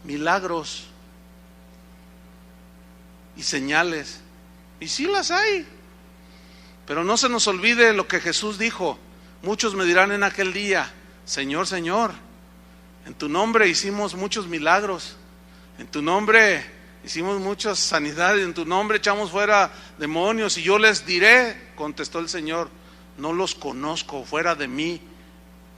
Milagros y señales. Y sí las hay. Pero no se nos olvide lo que Jesús dijo. Muchos me dirán en aquel día, Señor, Señor, en tu nombre hicimos muchos milagros, en tu nombre hicimos muchas sanidades, en tu nombre echamos fuera demonios, y yo les diré, contestó el Señor, no los conozco, fuera de mí,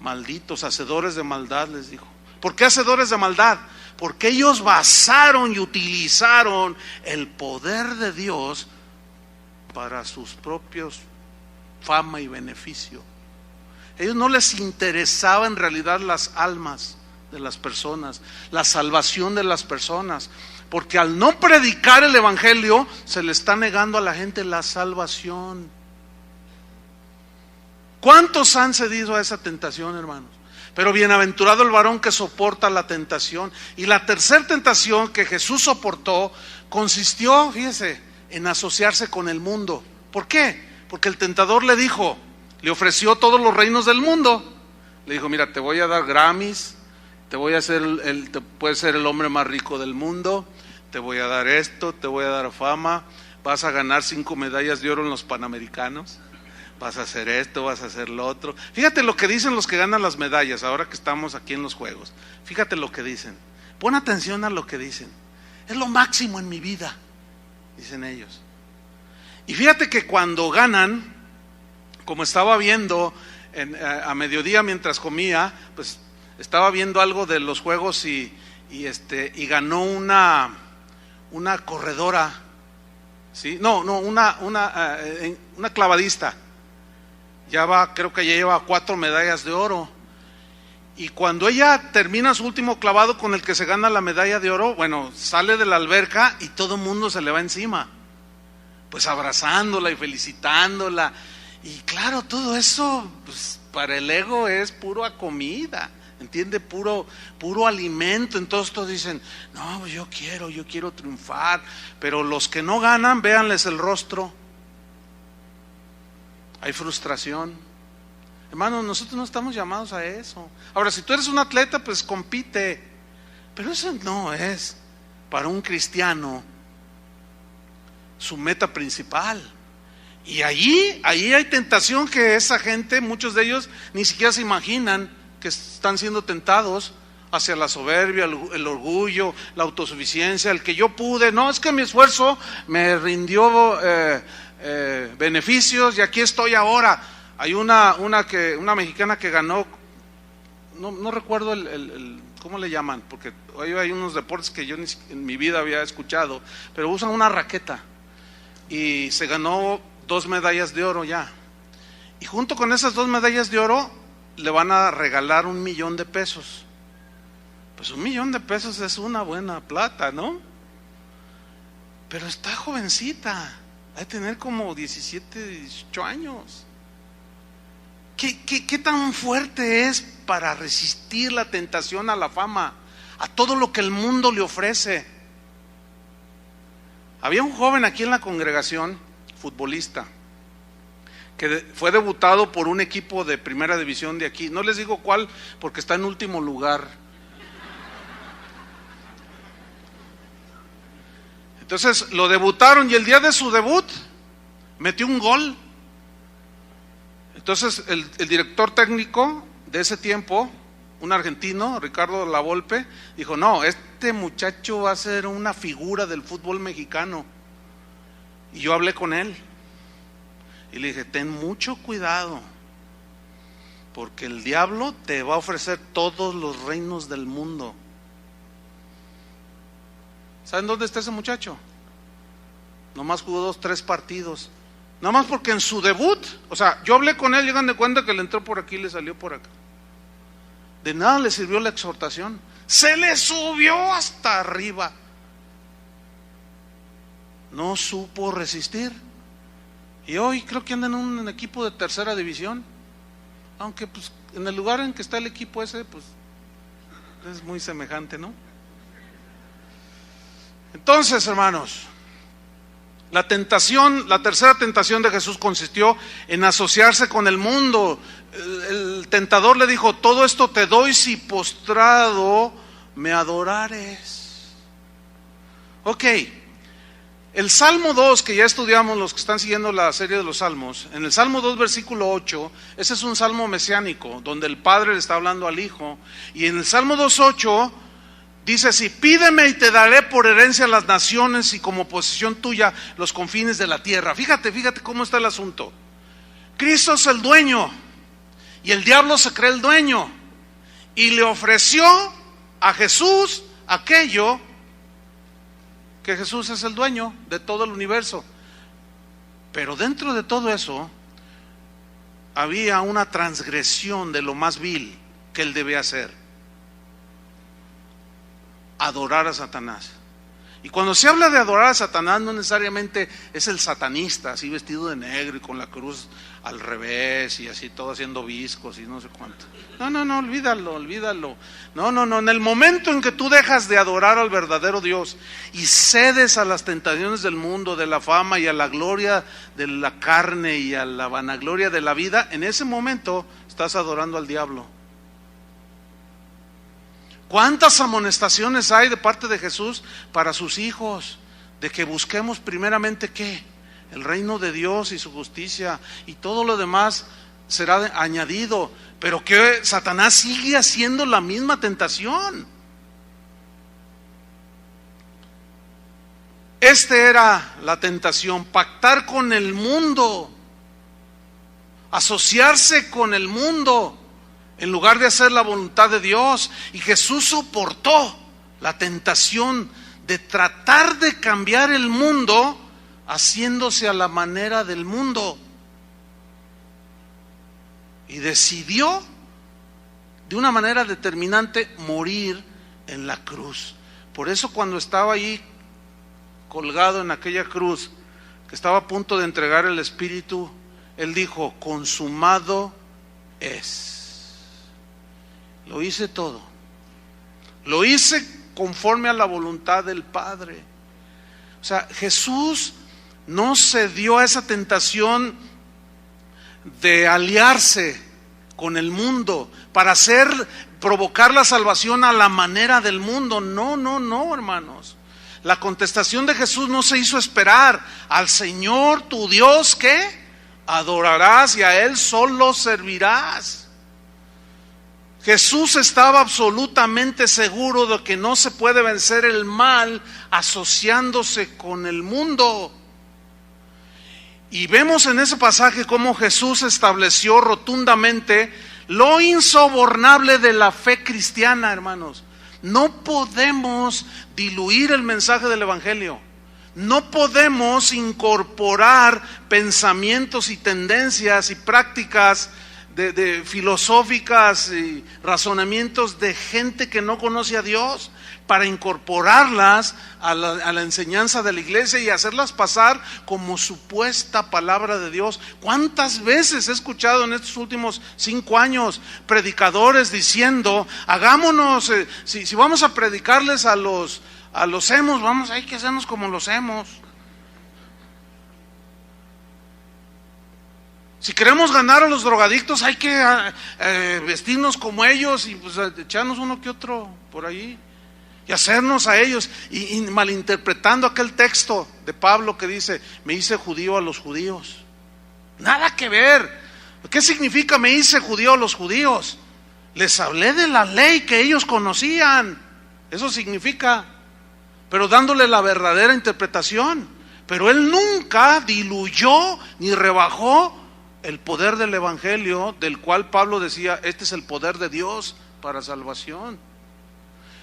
malditos, hacedores de maldad, les dijo. ¿Por qué hacedores de maldad? Porque ellos basaron y utilizaron el poder de Dios para sus propios fama y beneficio. A ellos no les interesaba en realidad las almas de las personas, la salvación de las personas, porque al no predicar el evangelio se le está negando a la gente la salvación. ¿Cuántos han cedido a esa tentación, hermanos? Pero bienaventurado el varón que soporta la tentación. Y la tercera tentación que Jesús soportó consistió, fíjese, en asociarse con el mundo. ¿Por qué? Porque el tentador le ofreció todos los reinos del mundo. Le dijo, mira, te voy a dar Grammys, te voy a hacer te puedes ser el hombre más rico del mundo, te voy a dar esto, te voy a dar fama, vas a ganar 5 medallas de oro en los Panamericanos, vas a hacer esto, vas a hacer lo otro. Fíjate lo que dicen los que ganan las medallas, ahora que estamos aquí en los Juegos. Fíjate lo que dicen, pon atención a lo que dicen. Es lo máximo en mi vida, dicen ellos. Y fíjate que cuando ganan, como estaba viendo a mediodía mientras comía, pues estaba viendo algo de los Juegos y ganó una corredora, ¿sí? Una clavadista. Creo que ya lleva 4 medallas de oro. Y cuando ella termina su último clavado con el que se gana la medalla de oro, bueno, sale de la alberca y todo el mundo se le va encima, pues abrazándola y felicitándola. Y claro, todo eso, pues, para el ego es pura comida, ¿entiende? Puro alimento. Entonces todos dicen, no, pues yo quiero triunfar. Pero los que no ganan, véanles el rostro. Hay frustración. Hermanos, nosotros no estamos llamados a eso. Ahora, si tú eres un atleta, pues compite. Pero eso no es para un cristiano su meta principal. Y ahí hay tentación que esa gente, muchos de ellos, ni siquiera se imaginan que están siendo tentados hacia la soberbia, el orgullo, la autosuficiencia, el que yo pude. No, es que mi esfuerzo me rindió beneficios y aquí estoy ahora. Hay una mexicana que ganó, no recuerdo ¿cómo le llaman? Porque hoy hay unos deportes que yo en mi vida había escuchado, pero usan una raqueta y se ganó 2 medallas de oro ya. Y junto con esas 2 medallas de oro le van a regalar $1,000,000 de pesos. Pues $1,000,000 de pesos es una buena plata, ¿no? Pero está jovencita, ha de tener como 17, 18 años. ¿Qué tan fuerte es para resistir la tentación a la fama, a todo lo que el mundo le ofrece? Había un joven aquí en la congregación, futbolista, que fue debutado por un equipo de primera división de aquí. No les digo cuál porque está en último lugar. Entonces lo debutaron y el día de su debut metió un gol. Entonces el director técnico de ese tiempo, un argentino, Ricardo Lavolpe, dijo, no, este muchacho va a ser una figura del fútbol mexicano. Y yo hablé con él y le dije, ten mucho cuidado, porque el diablo te va a ofrecer todos los reinos del mundo. ¿Saben dónde está ese muchacho? Nomás jugó 2-3 partidos. Nomás porque en su debut, o sea, yo hablé con él, llegan de cuenta que le entró por aquí y le salió por acá. De nada le sirvió la exhortación. Se le subió hasta arriba. No supo resistir. Y hoy creo que anda en un equipo de tercera división. Aunque pues en el lugar en que está el equipo ese, pues es muy semejante, ¿no? Entonces, hermanos, la tercera tentación de Jesús consistió en asociarse con el mundo. El tentador le dijo, todo esto te doy si postrado me adorares. Ok, el Salmo 2, que ya estudiamos los que están siguiendo la serie de los Salmos, en el Salmo 2, versículo 8, ese es un salmo mesiánico, donde el Padre le está hablando al Hijo, y en el Salmo 2:8 dice así, pídeme y te daré por herencia las naciones y como posesión tuya los confines de la tierra. Fíjate cómo está el asunto. Cristo es el dueño y el diablo se cree el dueño y le ofreció a Jesús aquello que Jesús es el dueño de todo el universo. Pero dentro de todo eso había una transgresión de lo más vil que él debía hacer: adorar a Satanás. Y cuando se habla de adorar a Satanás, no necesariamente es el satanista así vestido de negro y con la cruz al revés y así todo haciendo viscos y no sé cuánto. No, olvídalo. No, en el momento en que tú dejas de adorar al verdadero Dios y cedes a las tentaciones del mundo, de la fama y a la gloria de la carne y a la vanagloria de la vida, en ese momento estás adorando al diablo. ¿Cuántas amonestaciones hay de parte de Jesús para sus hijos? De que busquemos primeramente ¿qué? El reino de Dios y su justicia, y todo lo demás será añadido. Pero que Satanás sigue haciendo la misma tentación. Era la tentación: pactar con el mundo, asociarse con el mundo, en lugar de hacer la voluntad de Dios. Y Jesús soportó la tentación de tratar de cambiar el mundo haciéndose a la manera del mundo. Y decidió de una manera determinante morir en la cruz. Por eso cuando estaba ahí colgado en aquella cruz, que estaba a punto de entregar el Espíritu, él dijo: consumado es. Lo hice todo. Lo hice conforme a la voluntad del Padre. O sea, Jesús no cedió a esa tentación de aliarse con el mundo para provocar la salvación a la manera del mundo. No, hermanos. La contestación de Jesús no se hizo esperar. Al Señor tu Dios, ¿qué? Adorarás y a Él solo servirás. Jesús estaba absolutamente seguro de que no se puede vencer el mal asociándose con el mundo. Y vemos en ese pasaje cómo Jesús estableció rotundamente lo insobornable de la fe cristiana, hermanos. No podemos diluir el mensaje del Evangelio. No podemos incorporar pensamientos y tendencias y prácticas de filosóficas y razonamientos de gente que no conoce a Dios para incorporarlas a la enseñanza de la iglesia y hacerlas pasar como supuesta palabra de Dios. ¿Cuántas veces he escuchado en estos últimos 5 años predicadores diciendo: hagámonos, si vamos a predicarles a los emos, hay que hacernos como los emos. Si queremos ganar a los drogadictos, hay que vestirnos como ellos y pues echarnos uno que otro por ahí y hacernos a ellos, y malinterpretando aquel texto de Pablo que dice: me hice judío a los judíos. Nada que ver. ¿Qué significa me hice judío a los judíos? Les hablé de la ley que ellos conocían. Eso significa, pero dándole la verdadera interpretación. pero él nunca diluyó ni rebajó el poder del evangelio, del cual Pablo decía, este es el poder de Dios para salvación.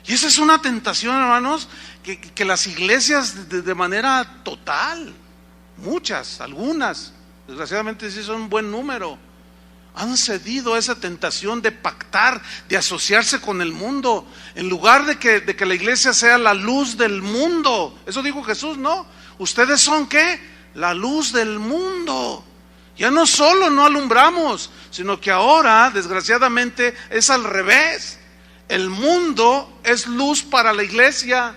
Y esa es una tentación, hermanos, que las iglesias de manera total, muchas, algunas, desgraciadamente sí son un buen número, han cedido a esa tentación de pactar, de asociarse con el mundo, en lugar de que la iglesia sea la luz del mundo. Eso dijo Jesús, ¿no? Ustedes son, ¿qué? La luz del mundo. Ya no solo no alumbramos, sino que ahora, desgraciadamente, es al revés. El mundo es luz para la iglesia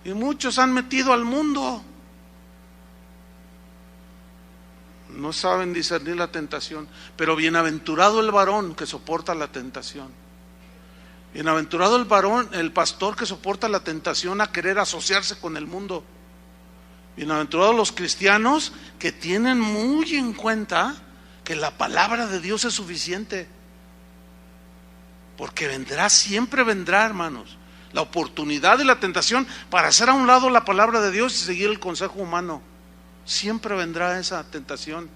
y muchos han metido al mundo. No saben discernir la tentación, pero bienaventurado el varón que soporta la tentación. Bienaventurado el varón, el pastor que soporta la tentación a querer asociarse con el mundo. Bienaventurados los cristianos que tienen muy en cuenta que la palabra de Dios es suficiente. Porque vendrá, siempre vendrá, hermanos, la oportunidad y la tentación para hacer a un lado la palabra de Dios y seguir el consejo humano. Siempre vendrá esa tentación.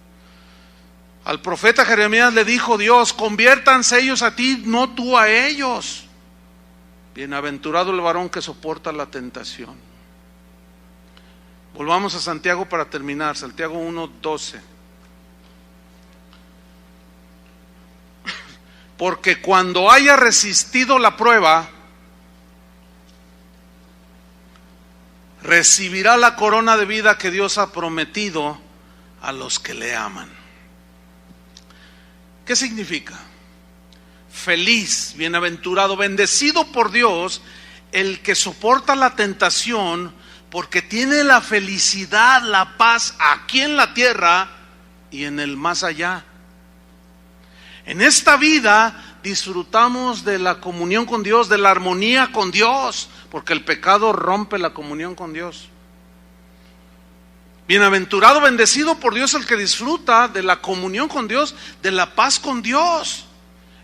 Al profeta Jeremías le dijo Dios, conviértanse ellos a ti, no tú a ellos. Bienaventurado el varón que soporta la tentación. Volvamos a Santiago para terminar, Santiago 1:12. Porque cuando haya resistido la prueba, recibirá la corona de vida que Dios ha prometido a los que le aman. ¿Qué significa? Feliz, bienaventurado, bendecido por Dios el que soporta la tentación, porque tiene la felicidad, la paz aquí en la tierra y en el más allá. En esta vida disfrutamos de la comunión con Dios, de la armonía con Dios, porque el pecado rompe la comunión con Dios. Bienaventurado, bendecido por Dios el que disfruta de la comunión con Dios, de la paz con Dios.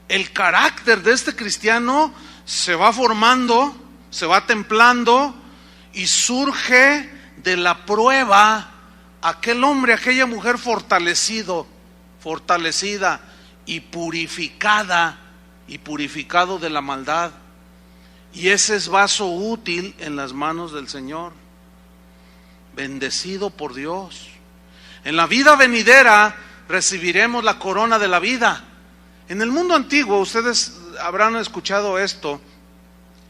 El carácter de este cristiano se va formando, se va templando y surge de la prueba aquel hombre, aquella mujer fortalecida y purificada y purificado de la maldad. Y ese es vaso útil en las manos del Señor, bendecido por Dios. En la vida venidera recibiremos la corona de la vida. En el mundo antiguo, ustedes habrán escuchado esto,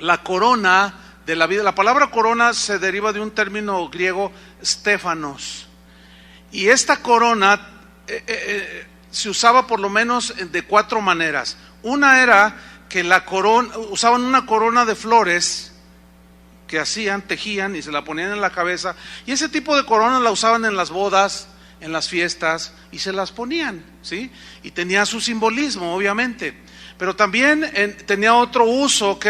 la corona de la vida. La palabra corona se deriva de un término griego, Stéphanos. Y esta corona se usaba por lo menos de 4 maneras. Una era que la corona, usaban una corona de flores que tejían y se la ponían en la cabeza, y ese tipo de corona la usaban en las bodas, en las fiestas, y se las ponían, ¿sí? Y tenía su simbolismo, obviamente, pero también tenía otro uso que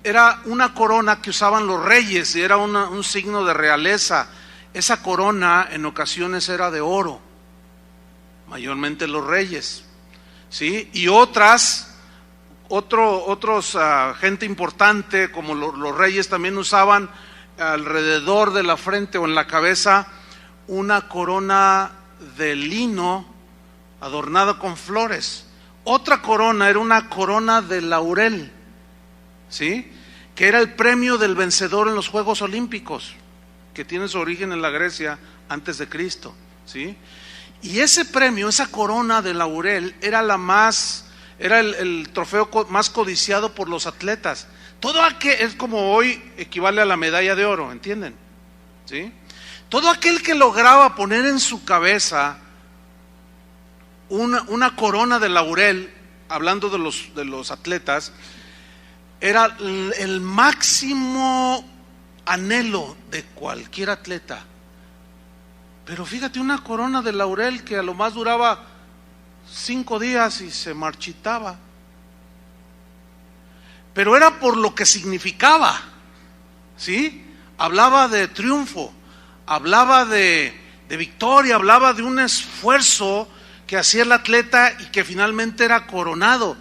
era una corona que usaban los reyes, y era un signo de realeza. Esa corona en ocasiones era de oro, mayormente los reyes, ¿sí? Y otros gente importante como los reyes también usaban alrededor de la frente o en la cabeza una corona de lino adornada con flores. Otra corona era una corona de laurel, ¿sí? Que era el premio del vencedor en los Juegos Olímpicos, que tiene su origen en la Grecia antes de Cristo, ¿sí? Y ese premio, esa corona de laurel, era el trofeo más codiciado por los atletas. Todo aquel, es como hoy equivale a la medalla de oro, ¿entienden? ¿Sí? Todo aquel que lograba poner en su cabeza una corona de laurel, hablando de los atletas, era el máximo anhelo de cualquier atleta. Pero fíjate, una corona de laurel que a lo más duraba 5 días y se marchitaba. Pero era por lo que significaba, ¿sí? Hablaba de triunfo, hablaba de victoria, hablaba de un esfuerzo que hacía el atleta y que finalmente era coronado.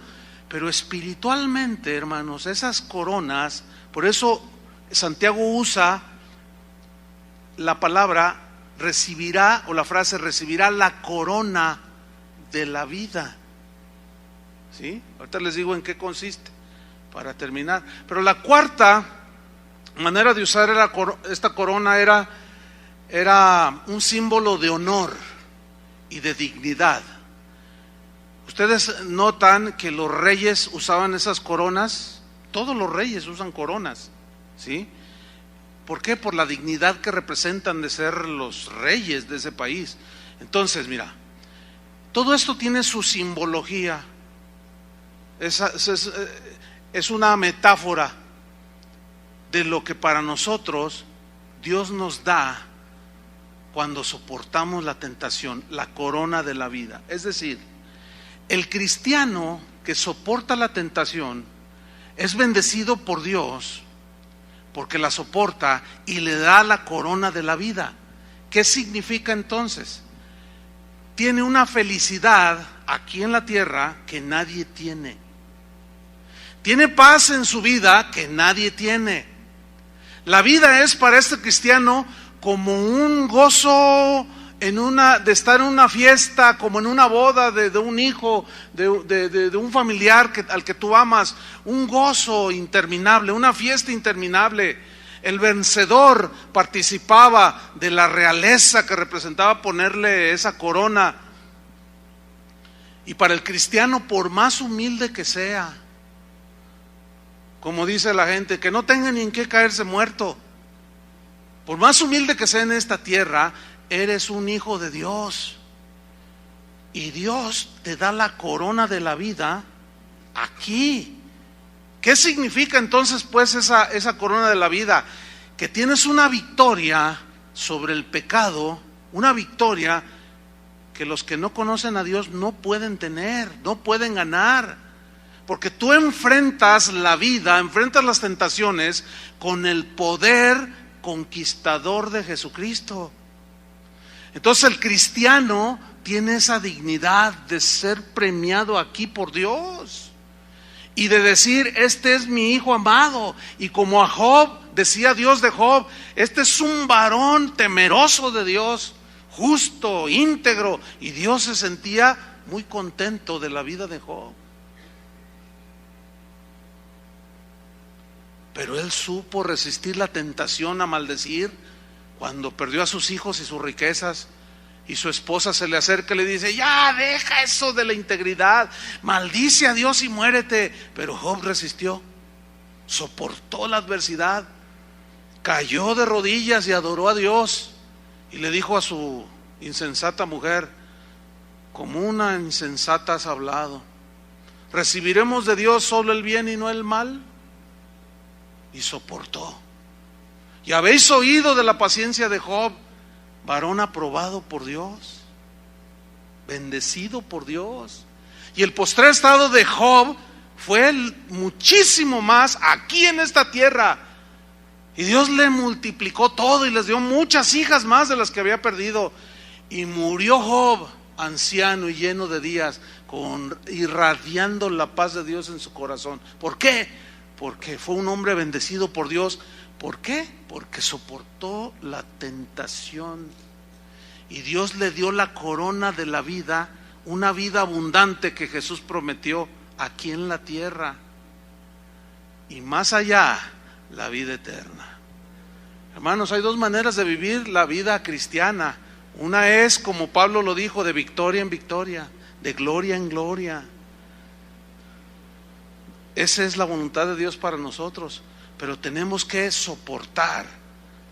Pero espiritualmente, hermanos, esas coronas, por eso Santiago usa la palabra recibirá, o la frase recibirá la corona de la vida. ¿Sí? Ahorita les digo en qué consiste para terminar. Pero la cuarta manera de usar esta corona era un símbolo de honor y de dignidad. Ustedes notan que los reyes usaban esas coronas. Todos los reyes usan coronas, ¿sí? ¿Por qué? Por la dignidad que representan de ser los reyes de ese país. Entonces, mira, todo esto tiene su simbología. Es una metáfora de lo que para nosotros Dios nos da cuando soportamos la tentación, la corona de la vida. Es decir, el cristiano que soporta la tentación es bendecido por Dios porque la soporta y le da la corona de la vida. ¿Qué significa entonces? Tiene una felicidad aquí en la tierra que nadie tiene. Tiene paz en su vida que nadie tiene. La vida es para este cristiano como un gozo de estar en una fiesta, como en una boda de un hijo, de un familiar al que tú amas, un gozo interminable, una fiesta interminable. El vencedor participaba de la realeza que representaba ponerle esa corona. Y para el cristiano, por más humilde que sea, como dice la gente, que no tenga ni en qué caerse muerto, por más humilde que sea en esta tierra, eres un hijo de Dios. Y Dios te da la corona de la vida aquí. ¿Qué significa entonces pues esa corona de la vida? Que tienes una victoria sobre el pecado, una victoria que los que no conocen a Dios no pueden tener, no pueden ganar. Porque tú enfrentas la vida, enfrentas las tentaciones con el poder conquistador de Jesucristo. Entonces el cristiano tiene esa dignidad de ser premiado aquí por Dios y de decir, este es mi hijo amado. Y como a Job, decía Dios de Job, este es un varón temeroso de Dios, justo, íntegro. Y Dios se sentía muy contento de la vida de Job. Pero él supo resistir la tentación a maldecir cuando perdió a sus hijos y sus riquezas. Y su esposa se le acerca y le dice, ya deja eso de la integridad, maldice a Dios y muérete. Pero Job resistió, soportó la adversidad, cayó de rodillas y adoró a Dios. Y le dijo a su insensata mujer, como una insensata has hablado, ¿recibiremos de Dios solo el bien y no el mal? Y soportó. Y habéis oído de la paciencia de Job, varón aprobado por Dios, bendecido por Dios. Y el postrer estado de Job fue muchísimo más aquí en esta tierra. Y Dios le multiplicó todo y les dio muchas hijas más de las que había perdido. Y murió Job, anciano y lleno de días, irradiando la paz de Dios en su corazón. ¿Por qué? Porque fue un hombre bendecido por Dios. ¿Por qué? Porque soportó la tentación. Y Dios le dio la corona de la vida, una vida abundante que Jesús prometió aquí en la tierra. Y más allá, la vida eterna. Hermanos, hay dos maneras de vivir la vida cristiana. Una es, como Pablo lo dijo, de victoria en victoria, de gloria en gloria. Esa es la voluntad de Dios para nosotros. Pero tenemos que soportar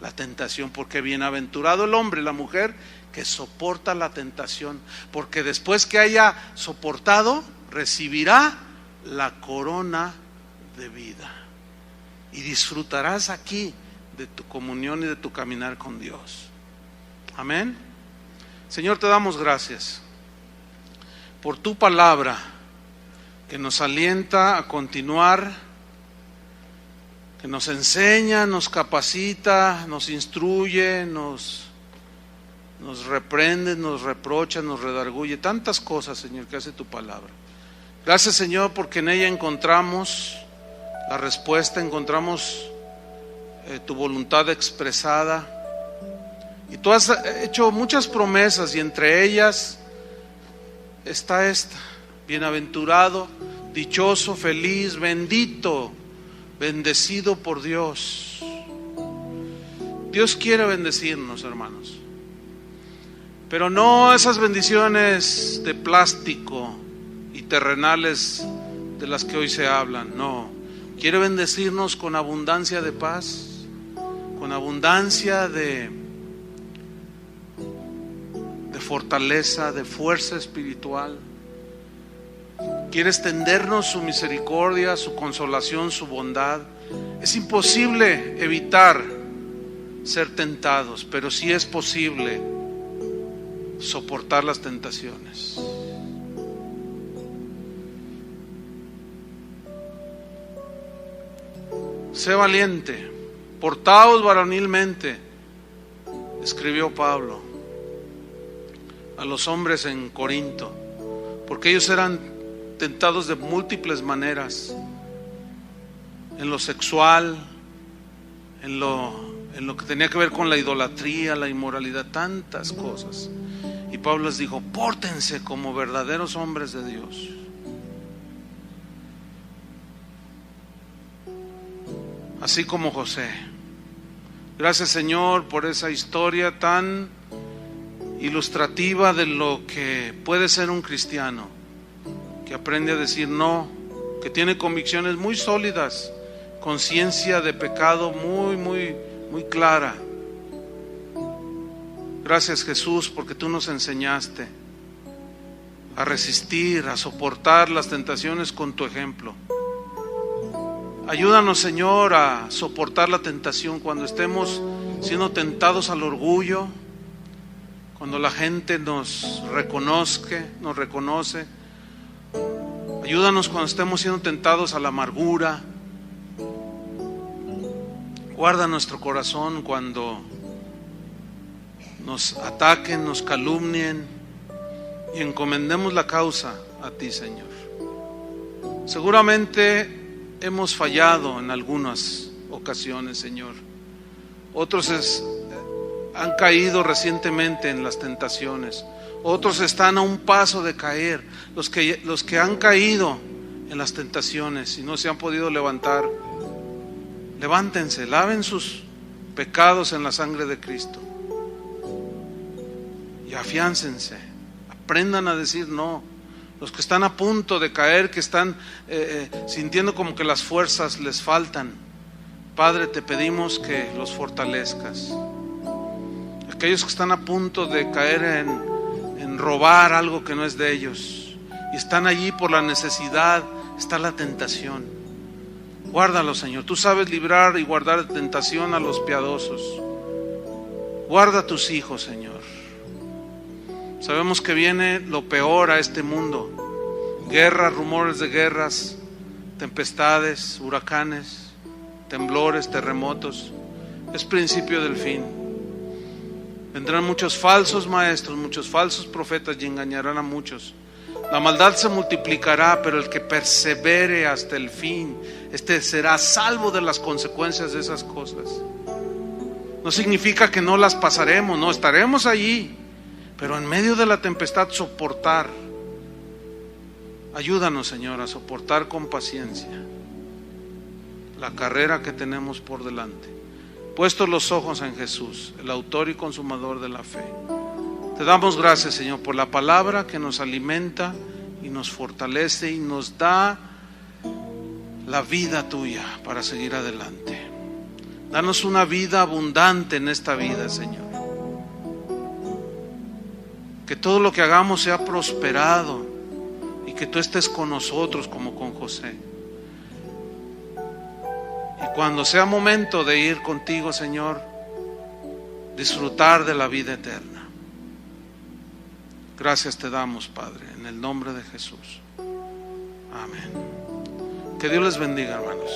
la tentación, porque bienaventurado el hombre, la mujer que soporta la tentación, porque después que haya soportado, recibirá la corona de vida y disfrutarás aquí de tu comunión y de tu caminar con Dios. Amén. Señor, te damos gracias por tu palabra que nos alienta a continuar, que nos enseña, nos capacita, nos instruye, nos reprende, nos reprocha, nos redarguye, tantas cosas, Señor, que hace tu palabra. Gracias, Señor, porque en ella encontramos la respuesta, encontramos tu voluntad expresada, Y tú has hecho muchas promesas y entre ellas está esta: bienaventurado, dichoso, feliz, bendito, bendecido por Dios. Dios quiere bendecirnos, hermanos, pero no esas bendiciones de plástico y terrenales de las que hoy se hablan. No, quiere bendecirnos con abundancia de paz, con abundancia de fortaleza, de fuerza espiritual. Quiere extendernos su misericordia, su consolación, su bondad. Es imposible evitar ser tentados, pero sí es posible soportar las tentaciones. Sé valiente, portaos varonilmente, escribió Pablo a los hombres en Corinto, porque ellos eran tentados de múltiples maneras, en lo sexual, en lo que tenía que ver con la idolatría, la inmoralidad, tantas cosas. Y Pablo les dijo: pórtense como verdaderos hombres de Dios. Así como José. Gracias, Señor, por esa historia tan ilustrativa de lo que puede ser un cristiano, que aprende a decir no, que tiene convicciones muy sólidas, conciencia de pecado muy clara. Gracias, Jesús, porque tú nos enseñaste a resistir, a soportar las tentaciones con tu ejemplo. Ayúdanos, Señor, a soportar la tentación cuando estemos siendo tentados al orgullo, cuando la gente nos reconoce. Ayúdanos cuando estemos siendo tentados a la amargura. Guarda nuestro corazón cuando nos ataquen, nos calumnien, y encomendemos la causa a ti, Señor. Seguramente hemos fallado en algunas ocasiones, Señor. Otros han caído recientemente en las tentaciones. Otros están a un paso de caer. Los que han caído en las tentaciones y no se han podido levantar, levántense, laven sus pecados en la sangre de Cristo y afiáncense, aprendan a decir no. Los que están a punto de caer, que están sintiendo como que las fuerzas les faltan, Padre, te pedimos que los fortalezcas. Aquellos que están a punto de caer en robar algo que no es de ellos y están allí por la necesidad, está la tentación. Guárdalos, Señor. Tú sabes librar y guardar de tentación a los piadosos. Guarda a tus hijos, Señor. Sabemos que viene lo peor a este mundo: guerras, rumores de guerras, tempestades, huracanes, temblores, terremotos. Es principio del fin. Vendrán muchos falsos maestros, muchos falsos profetas y engañarán a muchos. La maldad se multiplicará, pero el que persevere hasta el fin, este será salvo de las consecuencias de esas cosas. No significa que no las pasaremos, no, estaremos allí, pero en medio de la tempestad soportar. Ayúdanos, Señor, a soportar con paciencia la carrera que tenemos por delante, puestos los ojos en Jesús, el autor y consumador de la fe. Te damos gracias, Señor, por la palabra que nos alimenta y nos fortalece y nos da la vida tuya para seguir adelante. Danos una vida abundante en esta vida, Señor. Que todo lo que hagamos sea prosperado y que tú estés con nosotros como con José. Y cuando sea momento de ir contigo, Señor, disfrutar de la vida eterna. Gracias te damos, Padre, en el nombre de Jesús. Amén. Que Dios les bendiga, hermanos.